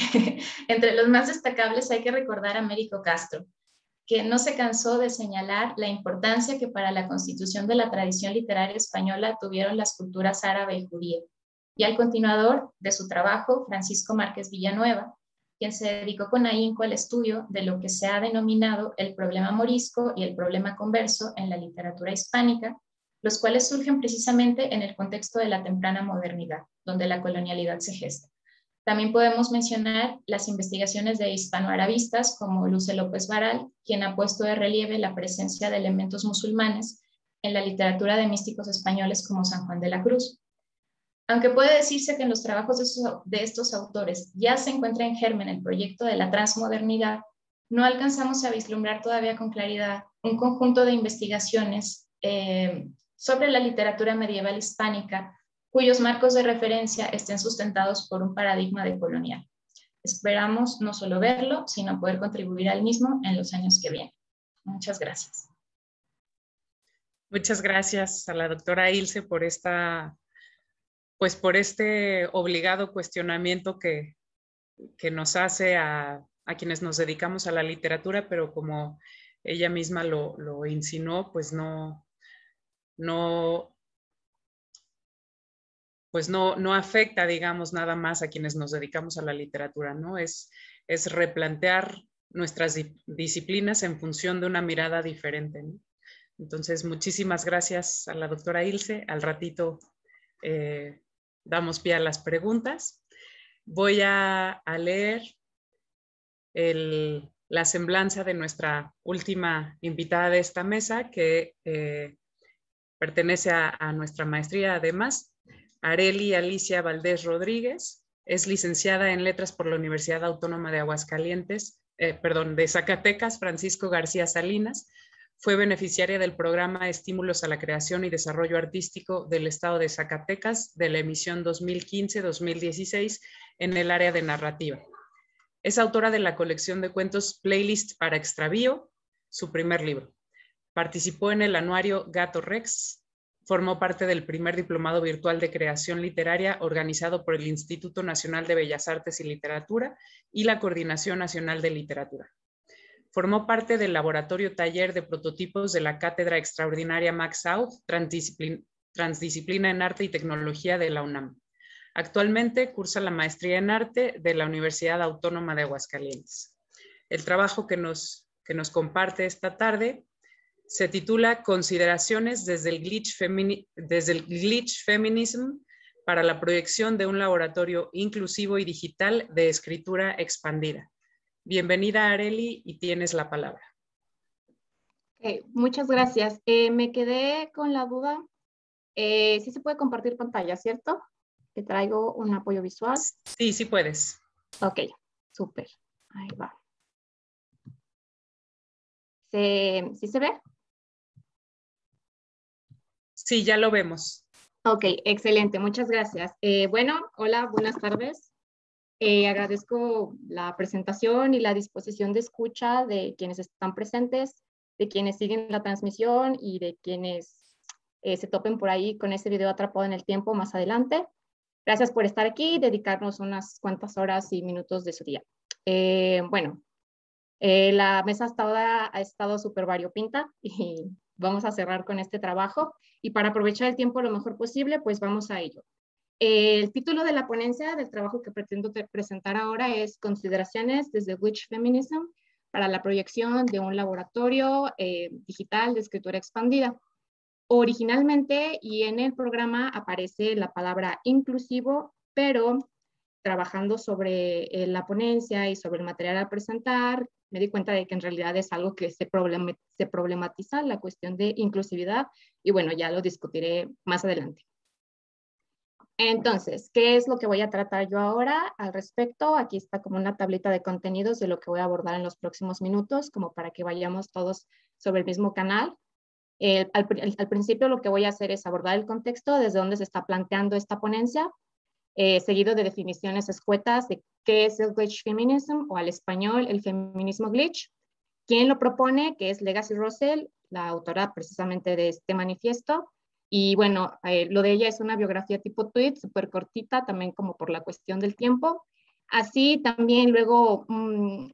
Entre los más destacables hay que recordar a Américo Castro, que no se cansó de señalar la importancia que para la constitución de la tradición literaria española tuvieron las culturas árabe y judía. Y al continuador de su trabajo, Francisco Márquez Villanueva, quien se dedicó con ahínco al estudio de lo que se ha denominado el problema morisco y el problema converso en la literatura hispánica, los cuales surgen precisamente en el contexto de la temprana modernidad, donde la colonialidad se gesta. También podemos mencionar las investigaciones de hispanoarabistas como Luce López Varal, quien ha puesto de relieve la presencia de elementos musulmanes en la literatura de místicos españoles como San Juan de la Cruz. Aunque puede decirse que en los trabajos de estos autores ya se encuentra en germen el proyecto de la transmodernidad, no alcanzamos a vislumbrar todavía con claridad un conjunto de investigaciones sobre la literatura medieval hispánica cuyos marcos de referencia estén sustentados por un paradigma decolonial. Esperamos no solo verlo, sino poder contribuir al mismo en los años que vienen. Muchas gracias. Muchas gracias a la doctora Ilse por por este obligado cuestionamiento que nos hace a quienes nos dedicamos a la literatura, pero como ella misma lo insinuó, pues no afecta, digamos, nada más a quienes nos dedicamos a la literatura, ¿no? Es replantear nuestras disciplinas en función de una mirada diferente, ¿no? Entonces, muchísimas gracias a la doctora Ilse. Al ratito damos pie a las preguntas. Voy a leer la semblanza de nuestra última invitada de esta mesa, que pertenece a nuestra maestría, además. Arely Alicia Valdés Rodríguez es licenciada en Letras por la Universidad Autónoma de Aguascalientes, de Zacatecas, Francisco García Salinas, Fue beneficiaria del programa Estímulos a la Creación y Desarrollo Artístico del Estado de Zacatecas de la emisión 2015-2016 en el área de narrativa. Es autora de la colección de cuentos Playlist para Extravío, su primer libro. Participó en el anuario Gato Rex. Formó parte del primer diplomado virtual de creación literaria organizado por el Instituto Nacional de Bellas Artes y Literatura y la Coordinación Nacional de Literatura. Formó parte del laboratorio taller de prototipos de la Cátedra Extraordinaria Max Out, Transdisciplina en Arte y Tecnología de la UNAM. Actualmente cursa la maestría en arte de la Universidad Autónoma de Aguascalientes. El trabajo que nos comparte esta tarde se titula Consideraciones desde el Glitch Feminism para la proyección de un laboratorio inclusivo y digital de escritura expandida. Bienvenida, Arely, y tienes la palabra. Muchas gracias. Me quedé con la duda. Sí se puede compartir pantalla, ¿cierto? Que traigo un apoyo visual. Sí, sí puedes. Ok, súper. Ahí va. ¿Sí se ve? Sí, ya lo vemos. Ok, excelente. Muchas gracias. Bueno, hola, buenas tardes. Agradezco la presentación y la disposición de escucha de quienes están presentes, de quienes siguen la transmisión y de quienes se topen por ahí con ese video atrapado en el tiempo más adelante. Gracias por estar aquí y dedicarnos unas cuantas horas y minutos de su día. Bueno, la mesa hasta ahora ha estado súper variopinta y vamos a cerrar con este trabajo. Y para aprovechar el tiempo lo mejor posible, pues vamos a ello. El título de la ponencia del trabajo que pretendo presentar ahora es Consideraciones desde Glitch Feminism para la proyección de un laboratorio digital de escritura expandida. Originalmente y en el programa aparece la palabra inclusivo, pero trabajando sobre la ponencia y sobre el material a presentar, me di cuenta de que en realidad es algo que se problematiza, la cuestión de inclusividad, y bueno, ya lo discutiré más adelante. Entonces, ¿qué es lo que voy a tratar yo ahora al respecto? Aquí está como una tablita de contenidos de lo que voy a abordar en los próximos minutos, como para que vayamos todos sobre el mismo canal. Al principio lo que voy a hacer es abordar el contexto, desde dónde se está planteando esta ponencia, seguido de definiciones escuetas de qué es el glitch feminism, o al español el feminismo glitch, quién lo propone, que es Legacy Russell, la autora precisamente de este manifiesto. Y bueno, lo de ella es una biografía tipo tweet, súper cortita, también como por la cuestión del tiempo. Así también luego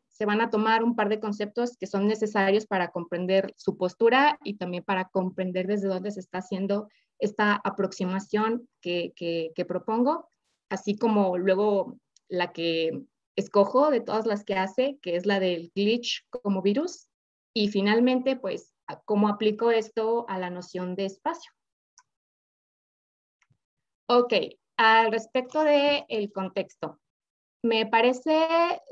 se van a tomar un par de conceptos que son necesarios para comprender su postura y también para comprender desde dónde se está haciendo esta aproximación que propongo, así como luego la que escojo de todas las que hace, que es la del glitch como virus, y finalmente, pues, cómo aplico esto a la noción de espacio. Ok, al respecto del contexto, me parece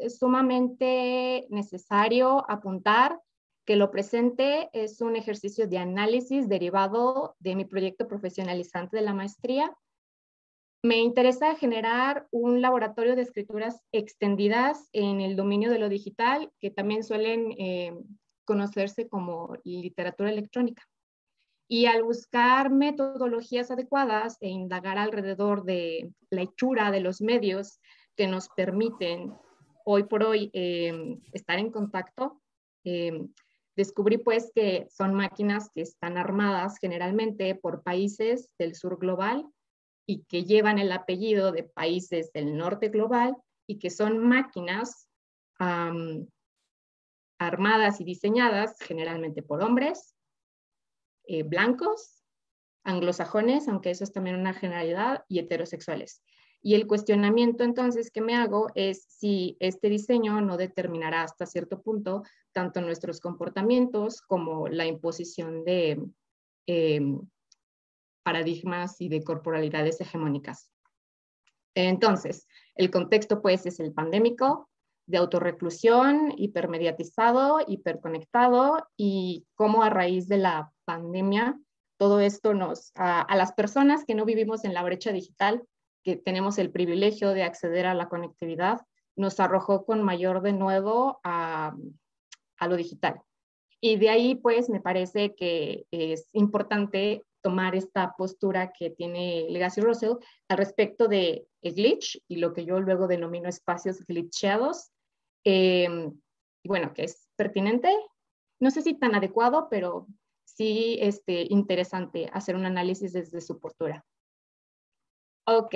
sumamente necesario apuntar que lo presente es un ejercicio de análisis derivado de mi proyecto profesionalizante de la maestría. Me interesa generar un laboratorio de escrituras extendidas en el dominio de lo digital, que también suelen conocerse como literatura electrónica. Y al buscar metodologías adecuadas e indagar alrededor de la hechura de los medios que nos permiten hoy por hoy estar en contacto, descubrí pues que son máquinas que están armadas generalmente por países del sur global y que llevan el apellido de países del norte global y que son máquinas armadas y diseñadas generalmente por hombres, blancos, anglosajones, aunque eso es también una generalidad, y heterosexuales. Y el cuestionamiento entonces que me hago es si este diseño no determinará hasta cierto punto tanto nuestros comportamientos como la imposición de paradigmas y de corporalidades hegemónicas. Entonces, el contexto pues es el pandémico, de autorreclusión, hipermediatizado, hiperconectado, y cómo a raíz de la pandemia todo esto a las personas que no vivimos en la brecha digital, que tenemos el privilegio de acceder a la conectividad, nos arrojó con mayor denuedo a lo digital. Y de ahí, pues, me parece que es importante tomar esta postura que tiene Legacy Russell al respecto de glitch y lo que yo luego denomino espacios glitcheados. Y bueno, que es pertinente, no sé si tan adecuado, pero sí interesante hacer un análisis desde su postura. Ok,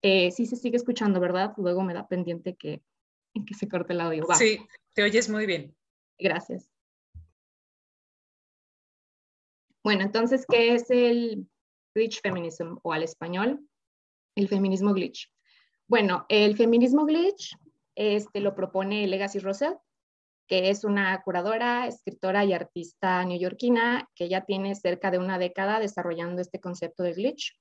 sí se sigue escuchando, ¿verdad? Luego me da pendiente que se corte el audio. Va. Sí, te oyes muy bien. Gracias. Bueno, entonces, ¿qué es el glitch feminism o al español, el feminismo glitch? Bueno, el feminismo glitch lo propone Legacy Russell, que es una curadora, escritora y artista neoyorquina que ya tiene cerca de una década desarrollando este concepto de glitch.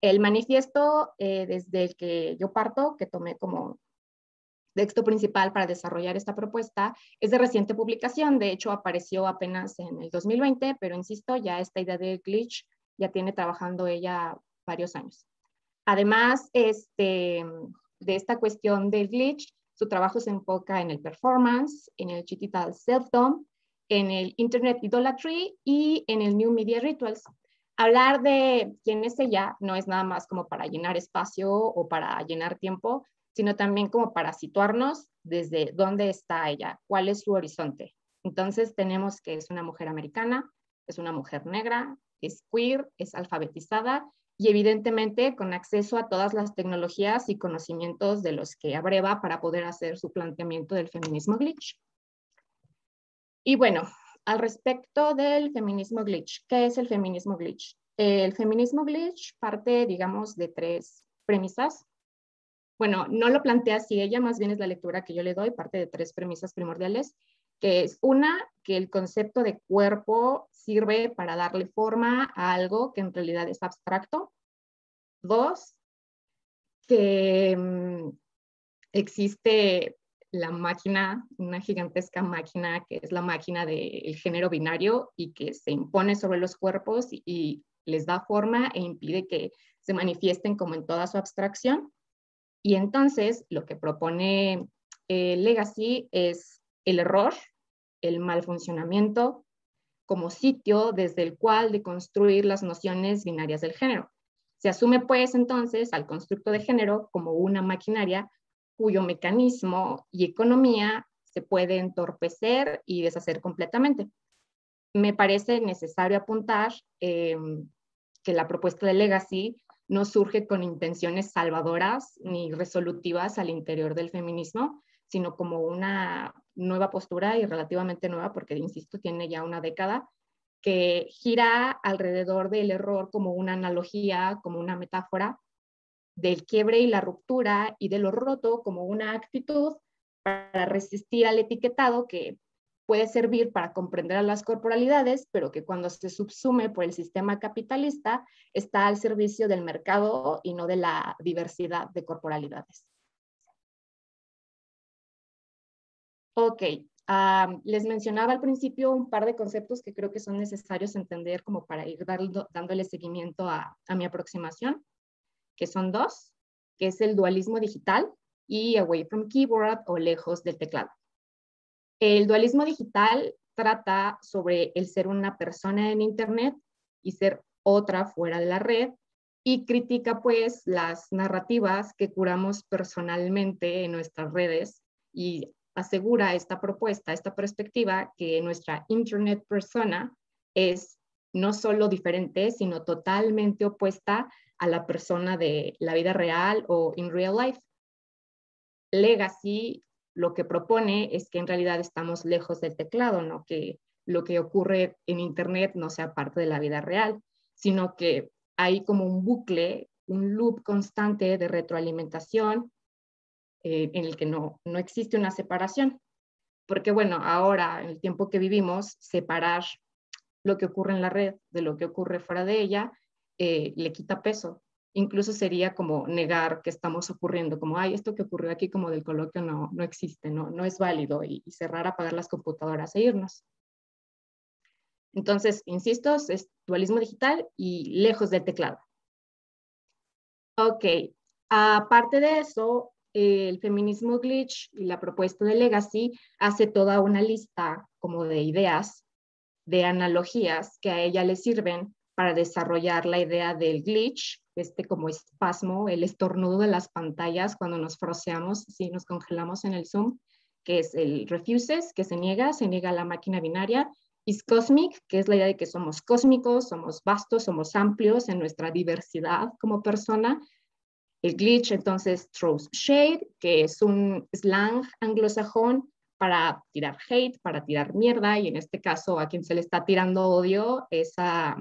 El manifiesto desde el que yo parto, que tomé como texto principal para desarrollar esta propuesta, es de reciente publicación. De hecho, apareció apenas en el 2020, pero insisto, ya esta idea de glitch ya tiene trabajando ella varios años. Además, de esta cuestión del glitch, su trabajo se enfoca en el performance, en el digital self-dom, en el internet idolatry y en el new media rituals. Hablar de quién es ella no es nada más como para llenar espacio o para llenar tiempo, sino también como para situarnos desde dónde está ella, cuál es su horizonte. Entonces tenemos que es una mujer americana, es una mujer negra, es queer, es alfabetizada y evidentemente con acceso a todas las tecnologías y conocimientos de los que abreva para poder hacer su planteamiento del feminismo glitch. Y bueno, al respecto del feminismo glitch, ¿qué es el feminismo glitch? El feminismo glitch parte, digamos, de tres premisas. Bueno, no lo plantea así ella, más bien es la lectura que yo le doy, parte de tres premisas primordiales, que es una, que el concepto de cuerpo sirve para darle forma a algo que en realidad es abstracto. Dos, que existe la máquina, una gigantesca máquina que es la máquina del género binario y que se impone sobre los cuerpos y les da forma e impide que se manifiesten como en toda su abstracción. Y entonces lo que propone Legacy es el error, el mal funcionamiento como sitio desde el cual deconstruir las nociones binarias del género. Se asume pues entonces al constructo de género como una maquinaria cuyo mecanismo y economía se puede entorpecer y deshacer completamente. Me parece necesario apuntar que la propuesta de Legacy no surge con intenciones salvadoras ni resolutivas al interior del feminismo, sino como una nueva postura y relativamente nueva, porque, insisto, tiene ya una década, que gira alrededor del error como una analogía, como una metáfora, del quiebre y la ruptura y de lo roto como una actitud para resistir al etiquetado que puede servir para comprender a las corporalidades, pero que cuando se subsume por el sistema capitalista está al servicio del mercado y no de la diversidad de corporalidades. Ok, les mencionaba al principio un par de conceptos que creo que son necesarios entender como para ir dándole seguimiento a mi aproximación, que son dos, que es el dualismo digital y away from keyboard o lejos del teclado. El dualismo digital trata sobre el ser una persona en Internet y ser otra fuera de la red y critica pues las narrativas que curamos personalmente en nuestras redes y asegura esta propuesta, esta perspectiva que nuestra Internet persona es no solo diferente, sino totalmente opuesta a la persona de la vida real o in real life. Legacy lo que propone es que en realidad estamos lejos del teclado, no que lo que ocurre en Internet no sea parte de la vida real, sino que hay como un bucle, un loop constante de retroalimentación en el que no existe una separación. Porque bueno, ahora, en el tiempo que vivimos, separar lo que ocurre en la red de lo que ocurre fuera de ella le quita peso. Incluso sería como negar que estamos ocurriendo, como, ay, esto que ocurrió aquí como del coloquio no existe, no es válido, y cerrar, apagar las computadoras e irnos. Entonces, insisto, es dualismo digital y lejos del teclado. Ok, aparte de eso, el feminismo glitch y la propuesta de Legacy hace toda una lista como de ideas, de analogías que a ella le sirven para desarrollar la idea del glitch, como espasmo, el estornudo de las pantallas cuando nos froceamos, si nos congelamos en el Zoom, que es el refuses, que se niega a la máquina binaria, is cosmic, que es la idea de que somos cósmicos, somos vastos, somos amplios en nuestra diversidad como persona. El glitch, entonces, throws shade, que es un slang anglosajón para tirar hate, para tirar mierda, y en este caso a quien se le está tirando odio es a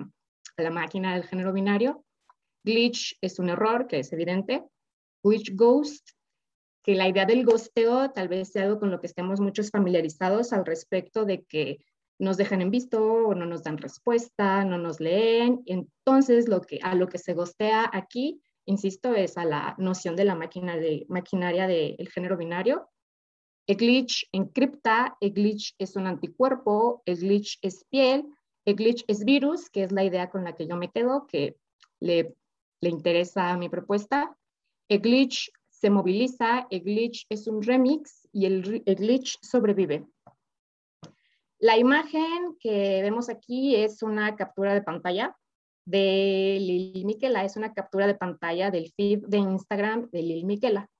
la máquina del género binario. Glitch es un error, que es evidente. Glitch ghost, que la idea del ghosteo tal vez sea algo con lo que estemos muchos familiarizados al respecto de que nos dejan en visto o no nos dan respuesta, no nos leen. Entonces, a lo que se ghostea aquí, insisto, es a la noción de la maquinaria del género binario. El glitch encripta, el glitch es un anticuerpo, el glitch es piel, el glitch es virus, que es la idea con la que yo me quedo, que le interesa a mi propuesta. El glitch se moviliza, el glitch es un remix y el glitch sobrevive. La imagen que vemos aquí es una captura de pantalla de Lil Miquela, es una captura de pantalla del feed de Instagram de Lil Miquela.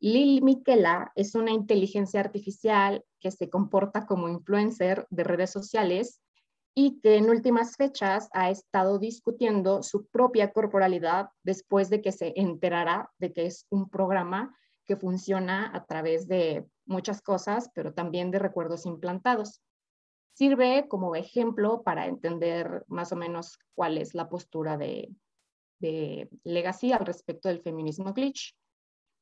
Lil Miquela es una inteligencia artificial que se comporta como influencer de redes sociales y que en últimas fechas ha estado discutiendo su propia corporalidad después de que se enterara de que es un programa que funciona a través de muchas cosas, pero también de recuerdos implantados. Sirve como ejemplo para entender más o menos cuál es la postura de Legacy al respecto del feminismo glitch,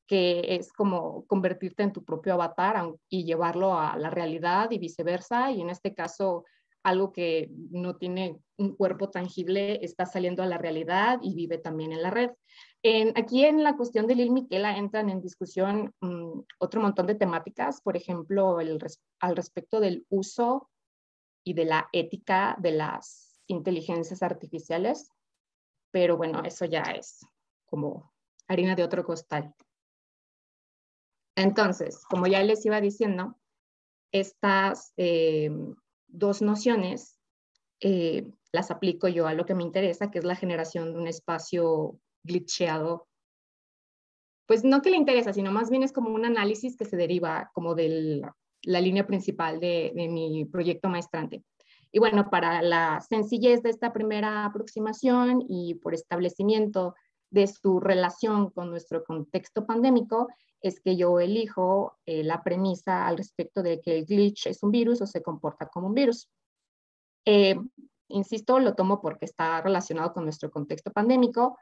que es como convertirte en tu propio avatar y llevarlo a la realidad y viceversa, y en este caso algo que no tiene un cuerpo tangible está saliendo a la realidad y vive también en la red. Aquí en la cuestión de Lil Miquela entran en discusión otro montón de temáticas, por ejemplo, al respecto del uso y de la ética de las inteligencias artificiales, pero bueno, eso ya es como harina de otro costal. Entonces, como ya les iba diciendo, estas dos nociones las aplico yo a lo que me interesa, que es la generación de un espacio glitcheado. Pues no que le interesa, sino más bien es como un análisis que se deriva como de la línea principal de mi proyecto maestrante. Y bueno, para la sencillez de esta primera aproximación y por establecimiento de su relación con nuestro contexto pandémico, es que yo elijo la premisa al respecto de que el glitch es un virus o se comporta como un virus. Insisto, lo tomo porque está relacionado con nuestro contexto pandémico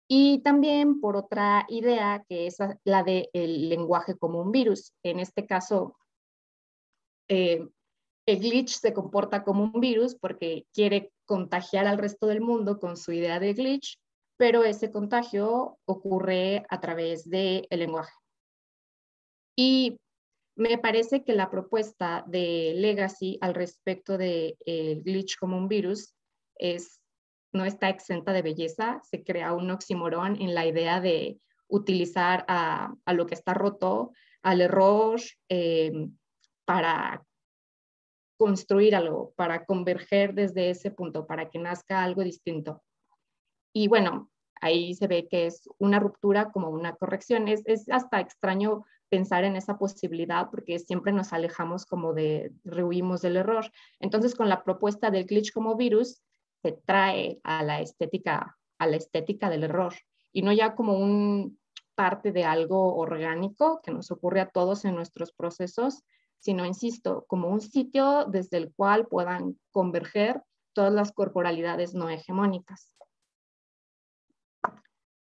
y también por otra idea que es la del lenguaje como un virus. En este caso, el glitch se comporta como un virus porque quiere contagiar al resto del mundo con su idea de glitch, pero ese contagio ocurre a través del lenguaje. Y me parece que la propuesta de Legacy al respecto del glitch como un virus no está exenta de belleza. Se crea un oxímoron en la idea de utilizar a lo que está roto, al error, para construir algo, para converger desde ese punto, para que nazca algo distinto. Y bueno, ahí se ve que es una ruptura como una corrección. Es hasta extraño pensar en esa posibilidad porque siempre nos alejamos como rehuimos del error. Entonces, con la propuesta del glitch como virus, se trae a la estética del error y no ya como un parte de algo orgánico que nos ocurre a todos en nuestros procesos, sino, insisto, como un sitio desde el cual puedan converger todas las corporalidades no hegemónicas.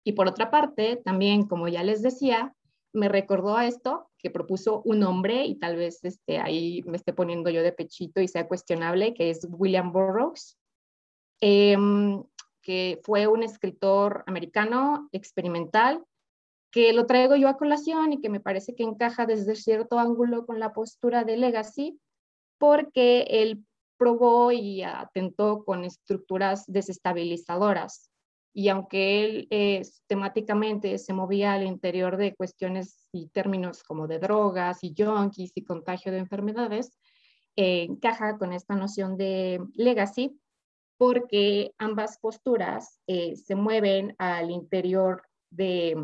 Y por otra parte, también, como ya les decía, me recordó a esto que propuso un hombre, y tal vez ahí me esté poniendo yo de pechito y sea cuestionable, que es William Burroughs, que fue un escritor americano experimental, que lo traigo yo a colación y que me parece que encaja desde cierto ángulo con la postura de Legacy, porque él probó y atentó con estructuras desestabilizadoras y aunque él temáticamente se movía al interior de cuestiones y términos como de drogas y junkies y contagio de enfermedades, encaja con esta noción de legacy, porque ambas posturas se mueven al interior de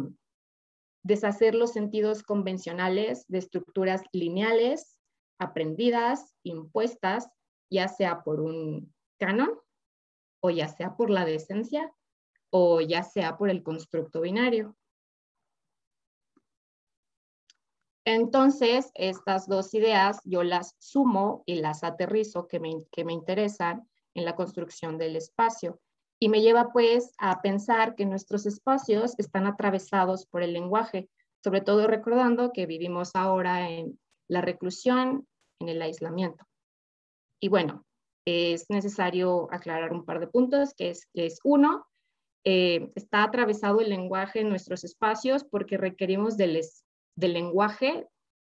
deshacer los sentidos convencionales de estructuras lineales, aprendidas, impuestas, ya sea por un canon, o ya sea por la decencia, o ya sea por el constructo binario. Entonces, estas dos ideas yo las sumo y las aterrizo que me interesan en la construcción del espacio. Y me lleva pues a pensar que nuestros espacios están atravesados por el lenguaje, sobre todo recordando que vivimos ahora en la reclusión, en el aislamiento. Y bueno, es necesario aclarar un par de puntos, que es uno, está atravesado el lenguaje en nuestros espacios porque requerimos del lenguaje,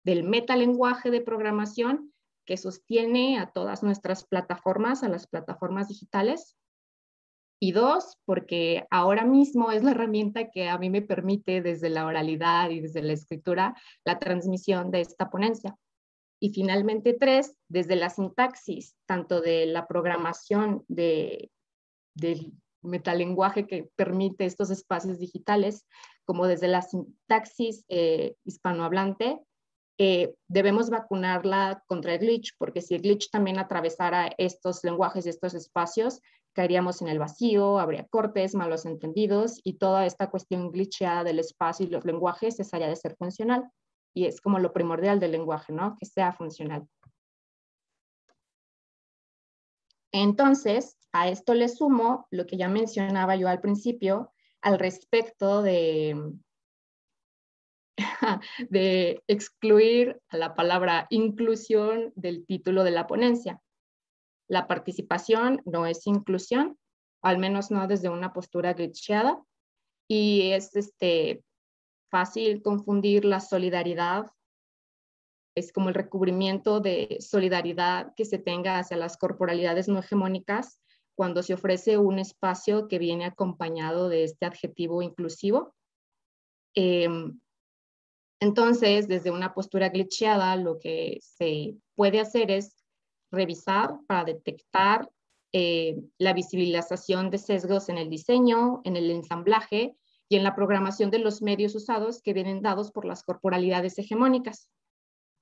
del metalenguaje de programación que sostiene a todas nuestras plataformas, a las plataformas digitales. Y dos, porque ahora mismo es la herramienta que a mí me permite desde la oralidad y desde la escritura la transmisión de esta ponencia. Y finalmente tres, desde la sintaxis, tanto de la programación del metalenguaje que permite estos espacios digitales, como desde la sintaxis hispanohablante, debemos vacunarla contra el glitch, porque si el glitch también atravesara estos lenguajes y estos espacios, caeríamos en el vacío, habría cortes, malos entendidos, y toda esta cuestión glitcheada del espacio y los lenguajes cesaría de ser funcional. Y es como lo primordial del lenguaje, ¿no? Que sea funcional. Entonces, a esto le sumo lo que ya mencionaba yo al principio al respecto de excluir a la palabra inclusión del título de la ponencia. La participación no es inclusión, al menos no desde una postura glitcheada, y es fácil confundir la solidaridad. Es como el recubrimiento de solidaridad que se tenga hacia las corporalidades no hegemónicas cuando se ofrece un espacio que viene acompañado de este adjetivo inclusivo. Entonces, desde una postura glitcheada, lo que se puede hacer es revisar para detectar la visibilización de sesgos en el diseño, en el ensamblaje y en la programación de los medios usados que vienen dados por las corporalidades hegemónicas.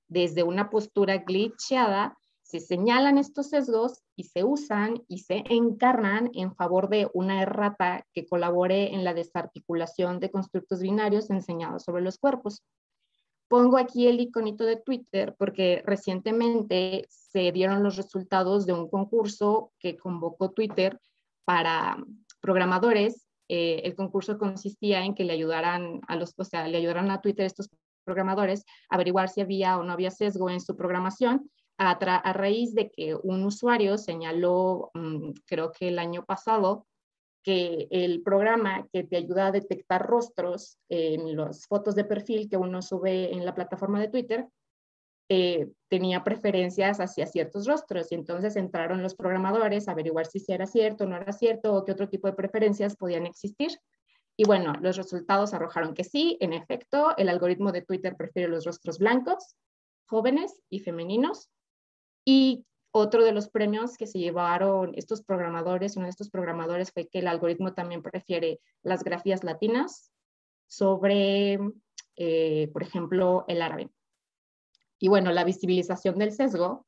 Desde una postura glitcheada, se señalan estos sesgos y se usan y se encarnan en favor de una errata que colabore en la desarticulación de constructos binarios enseñados sobre los cuerpos. Pongo aquí el iconito de Twitter porque recientemente se dieron los resultados de un concurso que convocó Twitter para programadores. El concurso consistía en que le ayudaran a Twitter estos programadores a averiguar si había o no había sesgo en su programación a raíz de que un usuario señaló, creo que el año pasado, que el programa que te ayuda a detectar rostros en las fotos de perfil que uno sube en la plataforma de Twitter, tenía preferencias hacia ciertos rostros, y entonces entraron los programadores a averiguar si era cierto o no era cierto, o qué otro tipo de preferencias podían existir. Y bueno, los resultados arrojaron que sí, en efecto, el algoritmo de Twitter prefiere los rostros blancos, jóvenes y femeninos. Y otro de los premios que se llevaron estos programadores, uno de estos programadores, fue que el algoritmo también prefiere las grafías latinas sobre, por ejemplo, el árabe. Y bueno, la visibilización del sesgo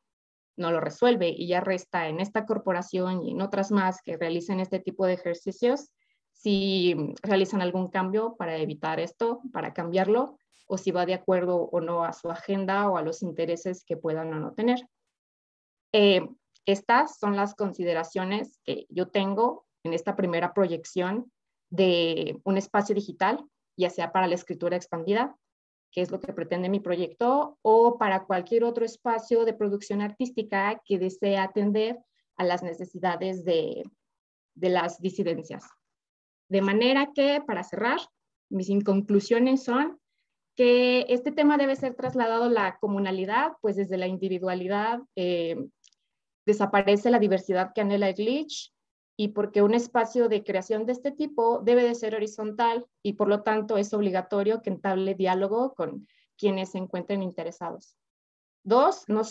no lo resuelve y ya resta en esta corporación y en otras más que realicen este tipo de ejercicios si realizan algún cambio para evitar esto, para cambiarlo, o si va de acuerdo o no a su agenda o a los intereses que puedan o no tener. Estas son las consideraciones que yo tengo en esta primera proyección de un espacio digital, ya sea para la escritura expandida, que es lo que pretende mi proyecto, o para cualquier otro espacio de producción artística que desee atender a las necesidades de las disidencias. De manera que, para cerrar, mis conclusiones son que este tema debe ser trasladado a la comunalidad, pues desde la individualidad desaparece la diversidad que anhela el glitch, y porque un espacio de creación de este tipo debe de ser horizontal y por lo tanto es obligatorio que entable diálogo con quienes se encuentren interesados. 2, no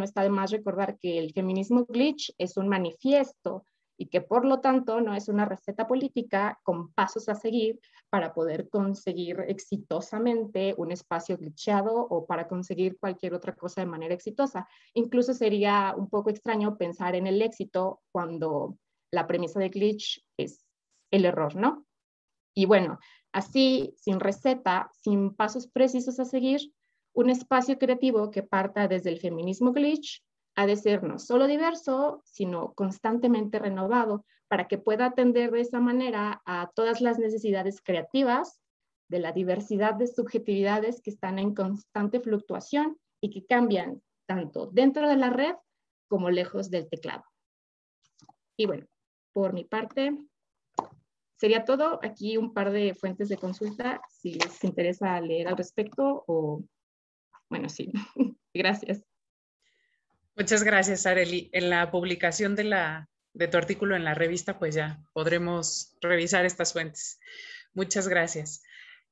está de más recordar que el feminismo glitch es un manifiesto y que por lo tanto no es una receta política con pasos a seguir para poder conseguir exitosamente un espacio glitchado o para conseguir cualquier otra cosa de manera exitosa. Incluso sería un poco extraño pensar en el éxito cuando la premisa de glitch es el error, ¿no? Y bueno, así, sin receta, sin pasos precisos a seguir, un espacio creativo que parta desde el feminismo glitch ha de ser no solo diverso, sino constantemente renovado para que pueda atender de esa manera a todas las necesidades creativas de la diversidad de subjetividades que están en constante fluctuación y que cambian tanto dentro de la red como lejos del teclado. Y bueno, por mi parte, sería todo. Aquí un par de fuentes de consulta si les interesa leer al respecto o, bueno, sí. Gracias. Muchas gracias, Arely. En la publicación de tu artículo en la revista, pues ya podremos revisar estas fuentes. Muchas gracias.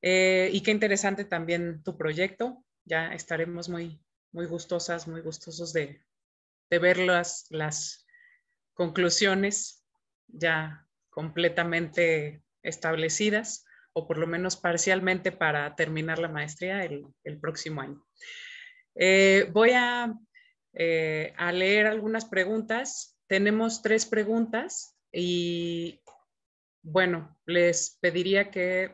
Y qué interesante también tu proyecto. Ya estaremos muy gustosas, muy gustosos de ver las conclusiones ya completamente establecidas, o por lo menos parcialmente para terminar la maestría el próximo año. Voy a leer algunas preguntas. Tenemos 3 preguntas y bueno, les pediría que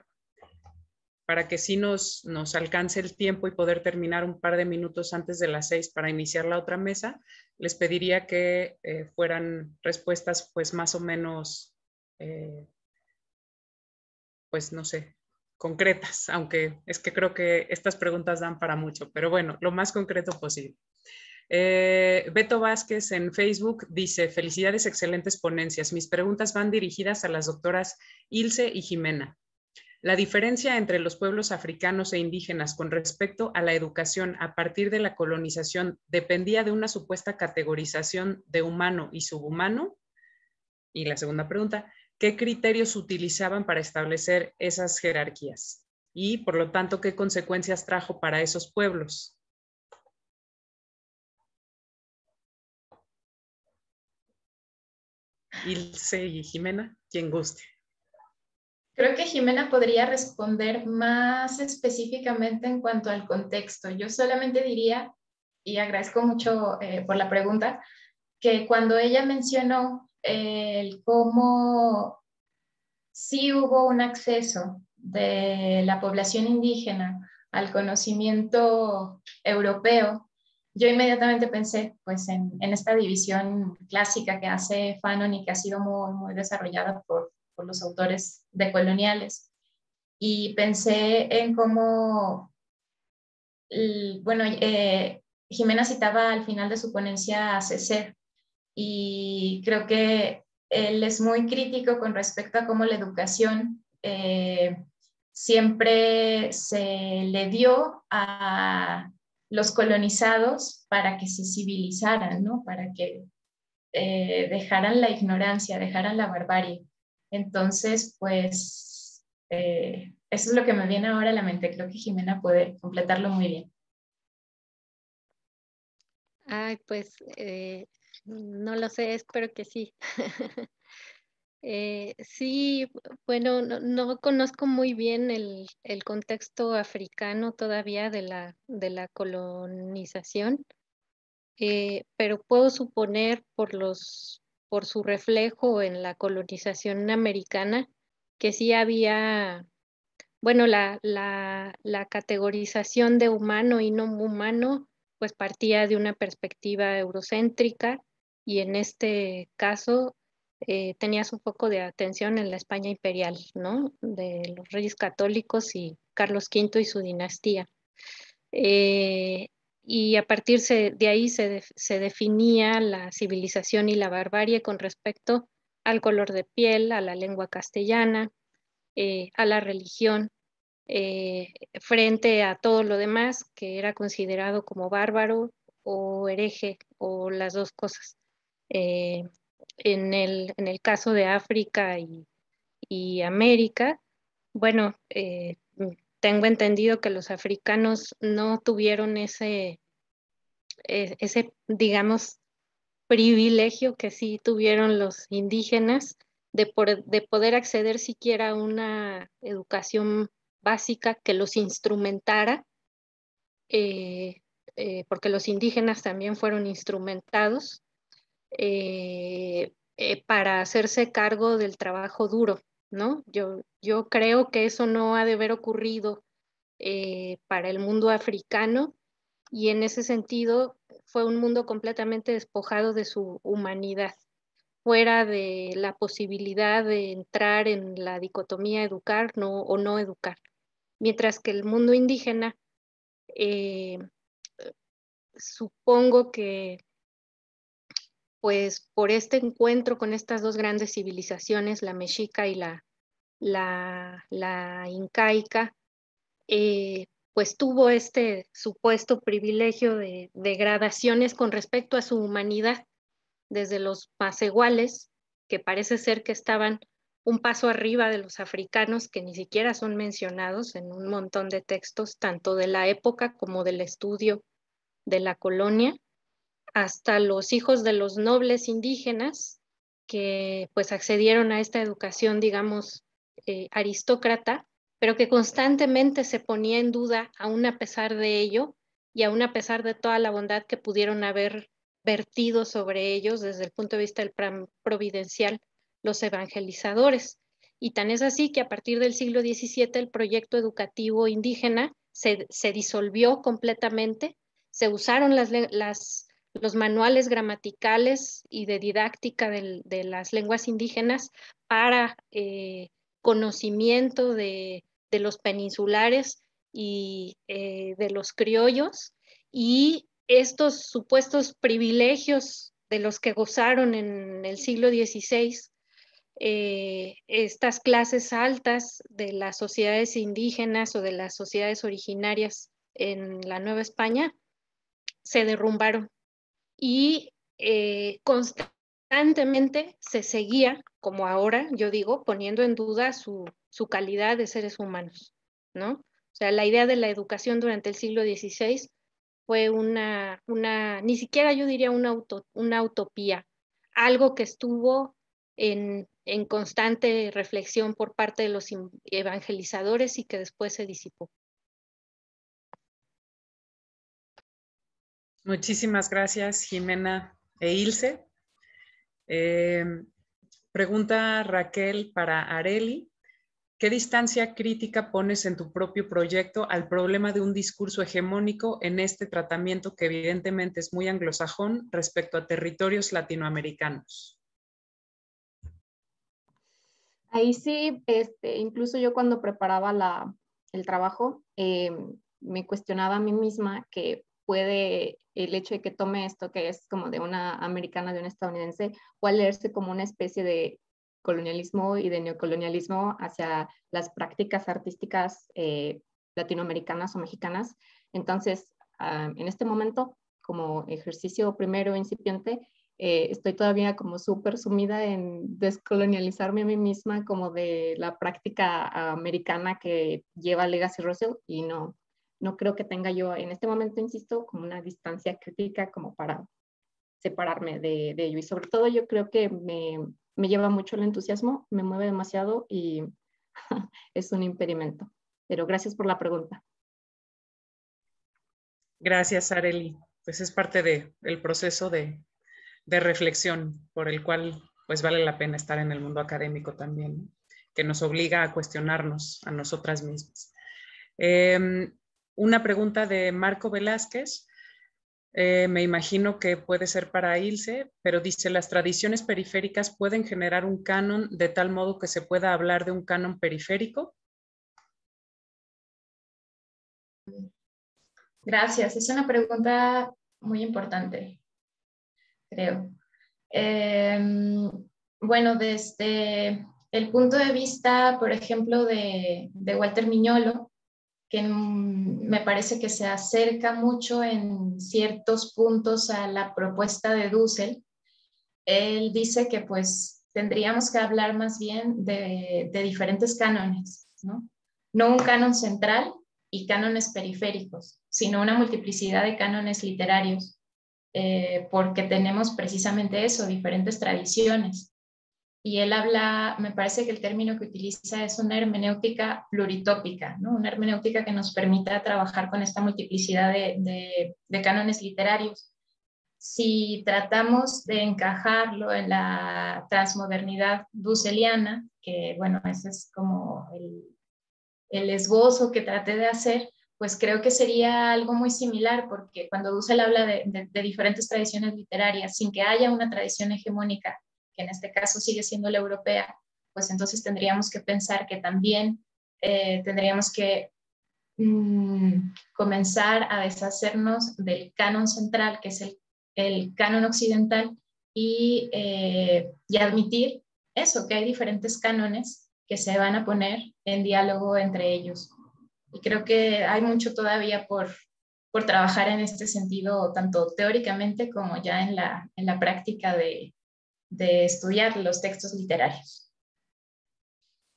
para que sí nos alcance el tiempo y poder terminar un par de minutos antes de las 6 para iniciar la otra mesa, les pediría que fueran respuestas pues más o menos, pues no sé, concretas, aunque es que creo que estas preguntas dan para mucho, pero bueno, lo más concreto posible. Beto Vázquez en Facebook dice: felicidades, excelentes ponencias. Mis preguntas van dirigidas a las doctoras Ilse y Jimena. La diferencia entre los pueblos africanos e indígenas con respecto a la educación a partir de la colonización dependía de una supuesta categorización de humano y subhumano. Y la segunda pregunta: ¿qué criterios utilizaban para establecer esas jerarquías? Y, por lo tanto, ¿qué consecuencias trajo para esos pueblos? Ilse y Jimena, quien guste. Creo que Jimena podría responder más específicamente en cuanto al contexto. Yo solamente diría, y agradezco mucho por la pregunta, que cuando ella mencionó cómo sí hubo un acceso de la población indígena al conocimiento europeo, yo inmediatamente pensé pues, en esta división clásica que hace Fanon y que ha sido muy desarrollada por los autores decoloniales. Y pensé en cómo, bueno, Jimena citaba al final de su ponencia a Césaire, y creo que él es muy crítico con respecto a cómo la educación siempre se le dio a los colonizados para que se civilizaran, ¿no? Para que dejaran la ignorancia, dejaran la barbarie. Entonces, pues, eso es lo que me viene ahora a la mente. Creo que Jimena puede completarlo muy bien. Ay, pues no lo sé, espero que sí. Sí, bueno, no conozco muy bien el contexto africano todavía de la colonización, pero puedo suponer por su reflejo en la colonización americana que sí había, bueno, la categorización de humano y no humano, pues partía de una perspectiva eurocéntrica y en este caso tenía su foco de atención en la España imperial, ¿no? De los reyes católicos y Carlos V y su dinastía. Eh, y a partir de ahí se definía la civilización y la barbarie con respecto al color de piel, a la lengua castellana, a la religión, frente a todo lo demás que era considerado como bárbaro o hereje o las dos cosas. en el caso de África y América, bueno, tengo entendido que los africanos no tuvieron ese, digamos, privilegio que sí tuvieron los indígenas de poder acceder siquiera a una educación básica que los instrumentara, porque los indígenas también fueron instrumentados para hacerse cargo del trabajo duro, ¿no? Yo creo que eso no ha de haber ocurrido para el mundo africano, y en ese sentido fue un mundo completamente despojado de su humanidad, fuera de la posibilidad de entrar en la dicotomía educar o no educar. Mientras que el mundo indígena, eh, supongo que pues por este encuentro con estas dos grandes civilizaciones, la mexica y la incaica, pues tuvo este supuesto privilegio de gradaciones con respecto a su humanidad, desde los macehuales, que parece ser que estaban un paso arriba de los africanos, que ni siquiera son mencionados en un montón de textos, tanto de la época como del estudio de la colonia, hasta los hijos de los nobles indígenas, que pues accedieron a esta educación, digamos, aristócrata, pero que constantemente se ponía en duda, aún a pesar de ello, y aún a pesar de toda la bondad que pudieron haber vertido sobre ellos desde el punto de vista del plan providencial los evangelizadores. Y tan es así que a partir del siglo XVII el proyecto educativo indígena se disolvió completamente, se usaron los manuales gramaticales y de didáctica de las lenguas indígenas para conocimiento de los peninsulares y de los criollos, y estos supuestos privilegios de los que gozaron en el siglo XVI, estas clases altas de las sociedades indígenas o de las sociedades originarias en la Nueva España, se derrumbaron y constantemente se seguía, como ahora yo digo, poniendo en duda su calidad de seres humanos, ¿no? O sea, la idea de la educación durante el siglo XVI fue ni siquiera yo diría una utopía, algo que estuvo en constante reflexión por parte de los evangelizadores y que después se disipó. Muchísimas gracias, Jimena e Ilse. Pregunta Raquel para Arely. ¿Qué distancia crítica pones en tu propio proyecto al problema de un discurso hegemónico en este tratamiento que evidentemente es muy anglosajón respecto a territorios latinoamericanos? Ahí sí, incluso yo cuando preparaba el trabajo, me cuestionaba a mí misma que puede el hecho de que tome esto, que es como de una americana, de una estadounidense, puede leerse como una especie de colonialismo y de neocolonialismo hacia las prácticas artísticas latinoamericanas o mexicanas. Entonces, en este momento, como ejercicio primero incipiente, estoy todavía como súper sumida en descolonializarme a mí misma como de la práctica americana que lleva Legacy Russell, y no creo que tenga yo en este momento, insisto, como una distancia crítica como para separarme de ello. Y sobre todo yo creo que me lleva mucho el entusiasmo, me mueve demasiado y es un impedimento. Pero gracias por la pregunta. Gracias, Arely. Pues es parte del proceso de reflexión por el cual pues vale la pena estar en el mundo académico también, que nos obliga a cuestionarnos a nosotras mismas. Una pregunta de Marco Velázquez, me imagino que puede ser para Ilse, pero dice, ¿las tradiciones periféricas pueden generar un canon de tal modo que se pueda hablar de un canon periférico? Gracias, es una pregunta muy importante, creo. Bueno, desde el punto de vista, por ejemplo, de Walter Miñolo, que me parece que se acerca mucho en ciertos puntos a la propuesta de Dussel, él dice que pues tendríamos que hablar más bien de diferentes cánones, ¿no? No un canon central y cánones periféricos, sino una multiplicidad de cánones literarios, porque tenemos precisamente eso, diferentes tradiciones. Y él habla, me parece que el término que utiliza es una hermenéutica pluritópica, ¿no? Una hermenéutica que nos permita trabajar con esta multiplicidad de cánones literarios. Si tratamos de encajarlo en la transmodernidad dusseliana, que bueno, ese es como el esbozo que traté de hacer, pues creo que sería algo muy similar, porque cuando Dussel habla de diferentes tradiciones literarias, sin que haya una tradición hegemónica, que en este caso sigue siendo la europea, pues entonces tendríamos que pensar que también tendríamos que comenzar a deshacernos del canon central, que es el canon occidental, y admitir eso, que hay diferentes cánones que se van a poner en diálogo entre ellos. Y creo que hay mucho todavía por trabajar en este sentido, tanto teóricamente como ya en la práctica de estudiar los textos literarios.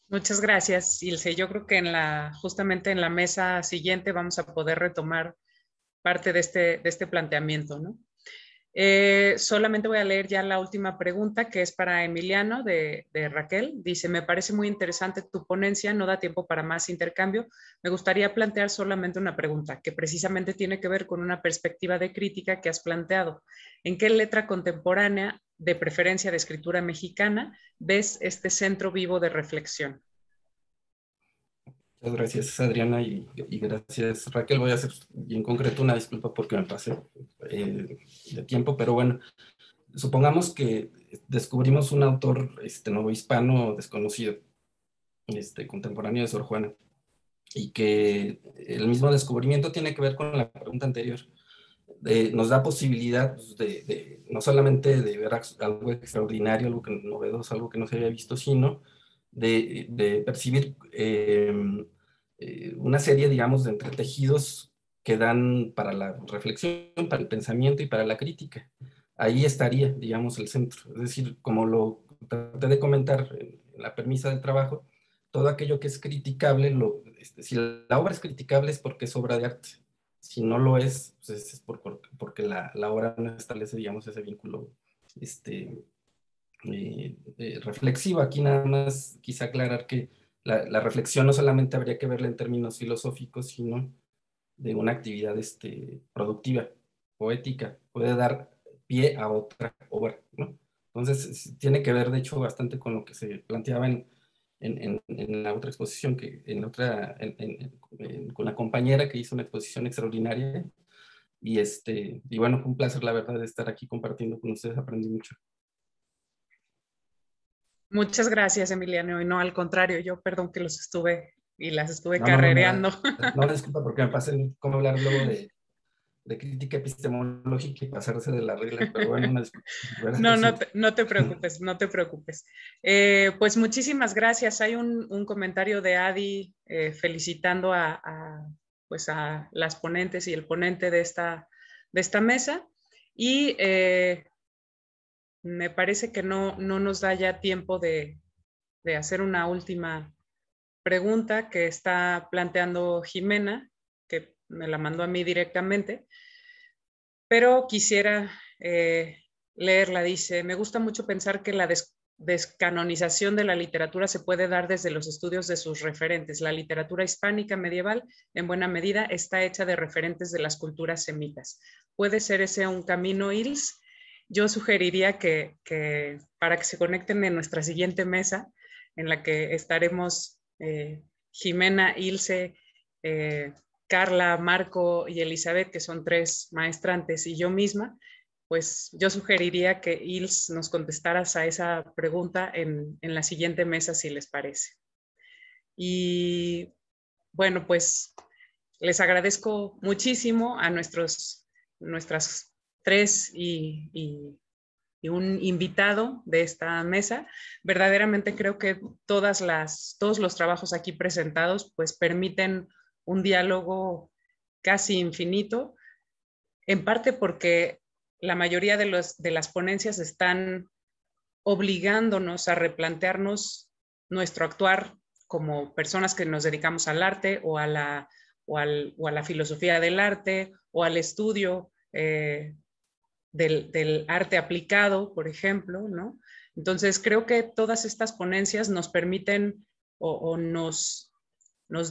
Muchas gracias, Ilse. Yo creo que justamente en la mesa siguiente vamos a poder retomar parte de este planteamiento, ¿no? Solamente voy a leer ya la última pregunta, que es para Emiliano de Raquel. Dice: me parece muy interesante tu ponencia, no da tiempo para más intercambio. Me gustaría plantear solamente una pregunta que precisamente tiene que ver con una perspectiva de crítica que has planteado. ¿En qué letra contemporánea, de preferencia de escritura mexicana, ves este centro vivo de reflexión? Muchas gracias, Adriana, y gracias, Raquel. Voy a hacer bien concreto una disculpa porque me pasé de tiempo, pero bueno, supongamos que descubrimos un autor novohispano desconocido, contemporáneo de Sor Juana, y que el mismo descubrimiento tiene que ver con la pregunta anterior. Nos da posibilidad pues, no solamente de ver algo extraordinario, algo novedoso, algo que no se había visto, sino de percibir una serie, digamos, de entretejidos que dan para la reflexión, para el pensamiento y para la crítica. Ahí estaría, digamos, el centro. Es decir, como lo traté de comentar en la premisa del trabajo, todo aquello que es criticable, si la obra es criticable es porque es obra de arte. Si no lo es, pues es porque la obra no establece, digamos, ese vínculo reflexivo. Aquí nada más quise aclarar que la reflexión no solamente habría que verla en términos filosóficos, sino de una actividad productiva, poética, puede dar pie a otra obra, ¿no? Entonces, tiene que ver, de hecho, bastante con lo que se planteaba en la otra exposición, con la compañera que hizo una exposición extraordinaria. Y bueno, fue un placer, la verdad, de estar aquí compartiendo con ustedes, aprendí mucho. Muchas gracias, Emiliano, y no, al contrario, yo perdón que las estuve carrereando. No, disculpa, porque me pasé cómo hablar luego de crítica epistemológica y pasarse de la regla, pero bueno, una disculpa. No te preocupes, no te preocupes. Pues muchísimas gracias. Hay un comentario de Adi felicitando pues a las ponentes y el ponente de esta mesa, y me parece que no nos da ya tiempo de hacer una última pregunta que está planteando Jimena, que me la mandó a mí directamente, pero quisiera leerla. Dice: me gusta mucho pensar que la descanonización de la literatura se puede dar desde los estudios de sus referentes. La literatura hispánica medieval, en buena medida, está hecha de referentes de las culturas semitas. ¿Puede ser ese un camino, Ils? Yo sugeriría que para que se conecten en nuestra siguiente mesa, en la que estaremos Jimena, Ilse, Carla, Marco y Elizabeth, que son 3 maestrantes, y yo misma, pues yo sugeriría que Ils nos contestaras a esa pregunta en la siguiente mesa, si les parece. Y bueno, pues les agradezco muchísimo a nuestras 3 y un invitado de esta mesa. Verdaderamente creo que todos los trabajos aquí presentados pues permiten un diálogo casi infinito, en parte porque la mayoría de las ponencias están obligándonos a replantearnos nuestro actuar como personas que nos dedicamos al arte o a la filosofía del arte o al estudio del arte aplicado, por ejemplo, ¿no? Entonces, creo que todas estas ponencias nos permiten o nos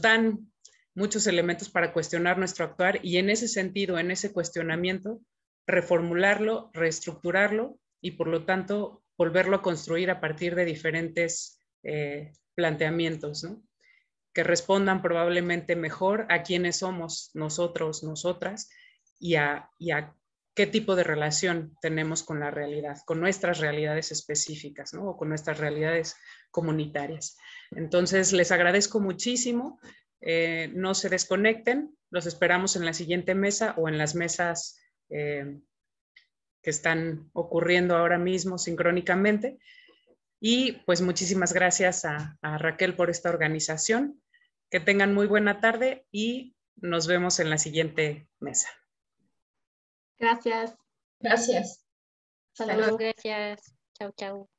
dan muchos elementos para cuestionar nuestro actuar y en ese sentido, en ese cuestionamiento, reformularlo, reestructurarlo y por lo tanto volverlo a construir a partir de diferentes planteamientos, ¿no? Que respondan probablemente mejor a quiénes somos nosotros, nosotras y a qué tipo de relación tenemos con la realidad, con nuestras realidades específicas, ¿no? O con nuestras realidades comunitarias. Entonces, les agradezco muchísimo. No se desconecten. Los esperamos en la siguiente mesa o en las mesas que están ocurriendo ahora mismo sincrónicamente. Y pues muchísimas gracias a Raquel por esta organización. Que tengan muy buena tarde y nos vemos en la siguiente mesa. Gracias. Gracias. Saludos, gracias. Chau, chau.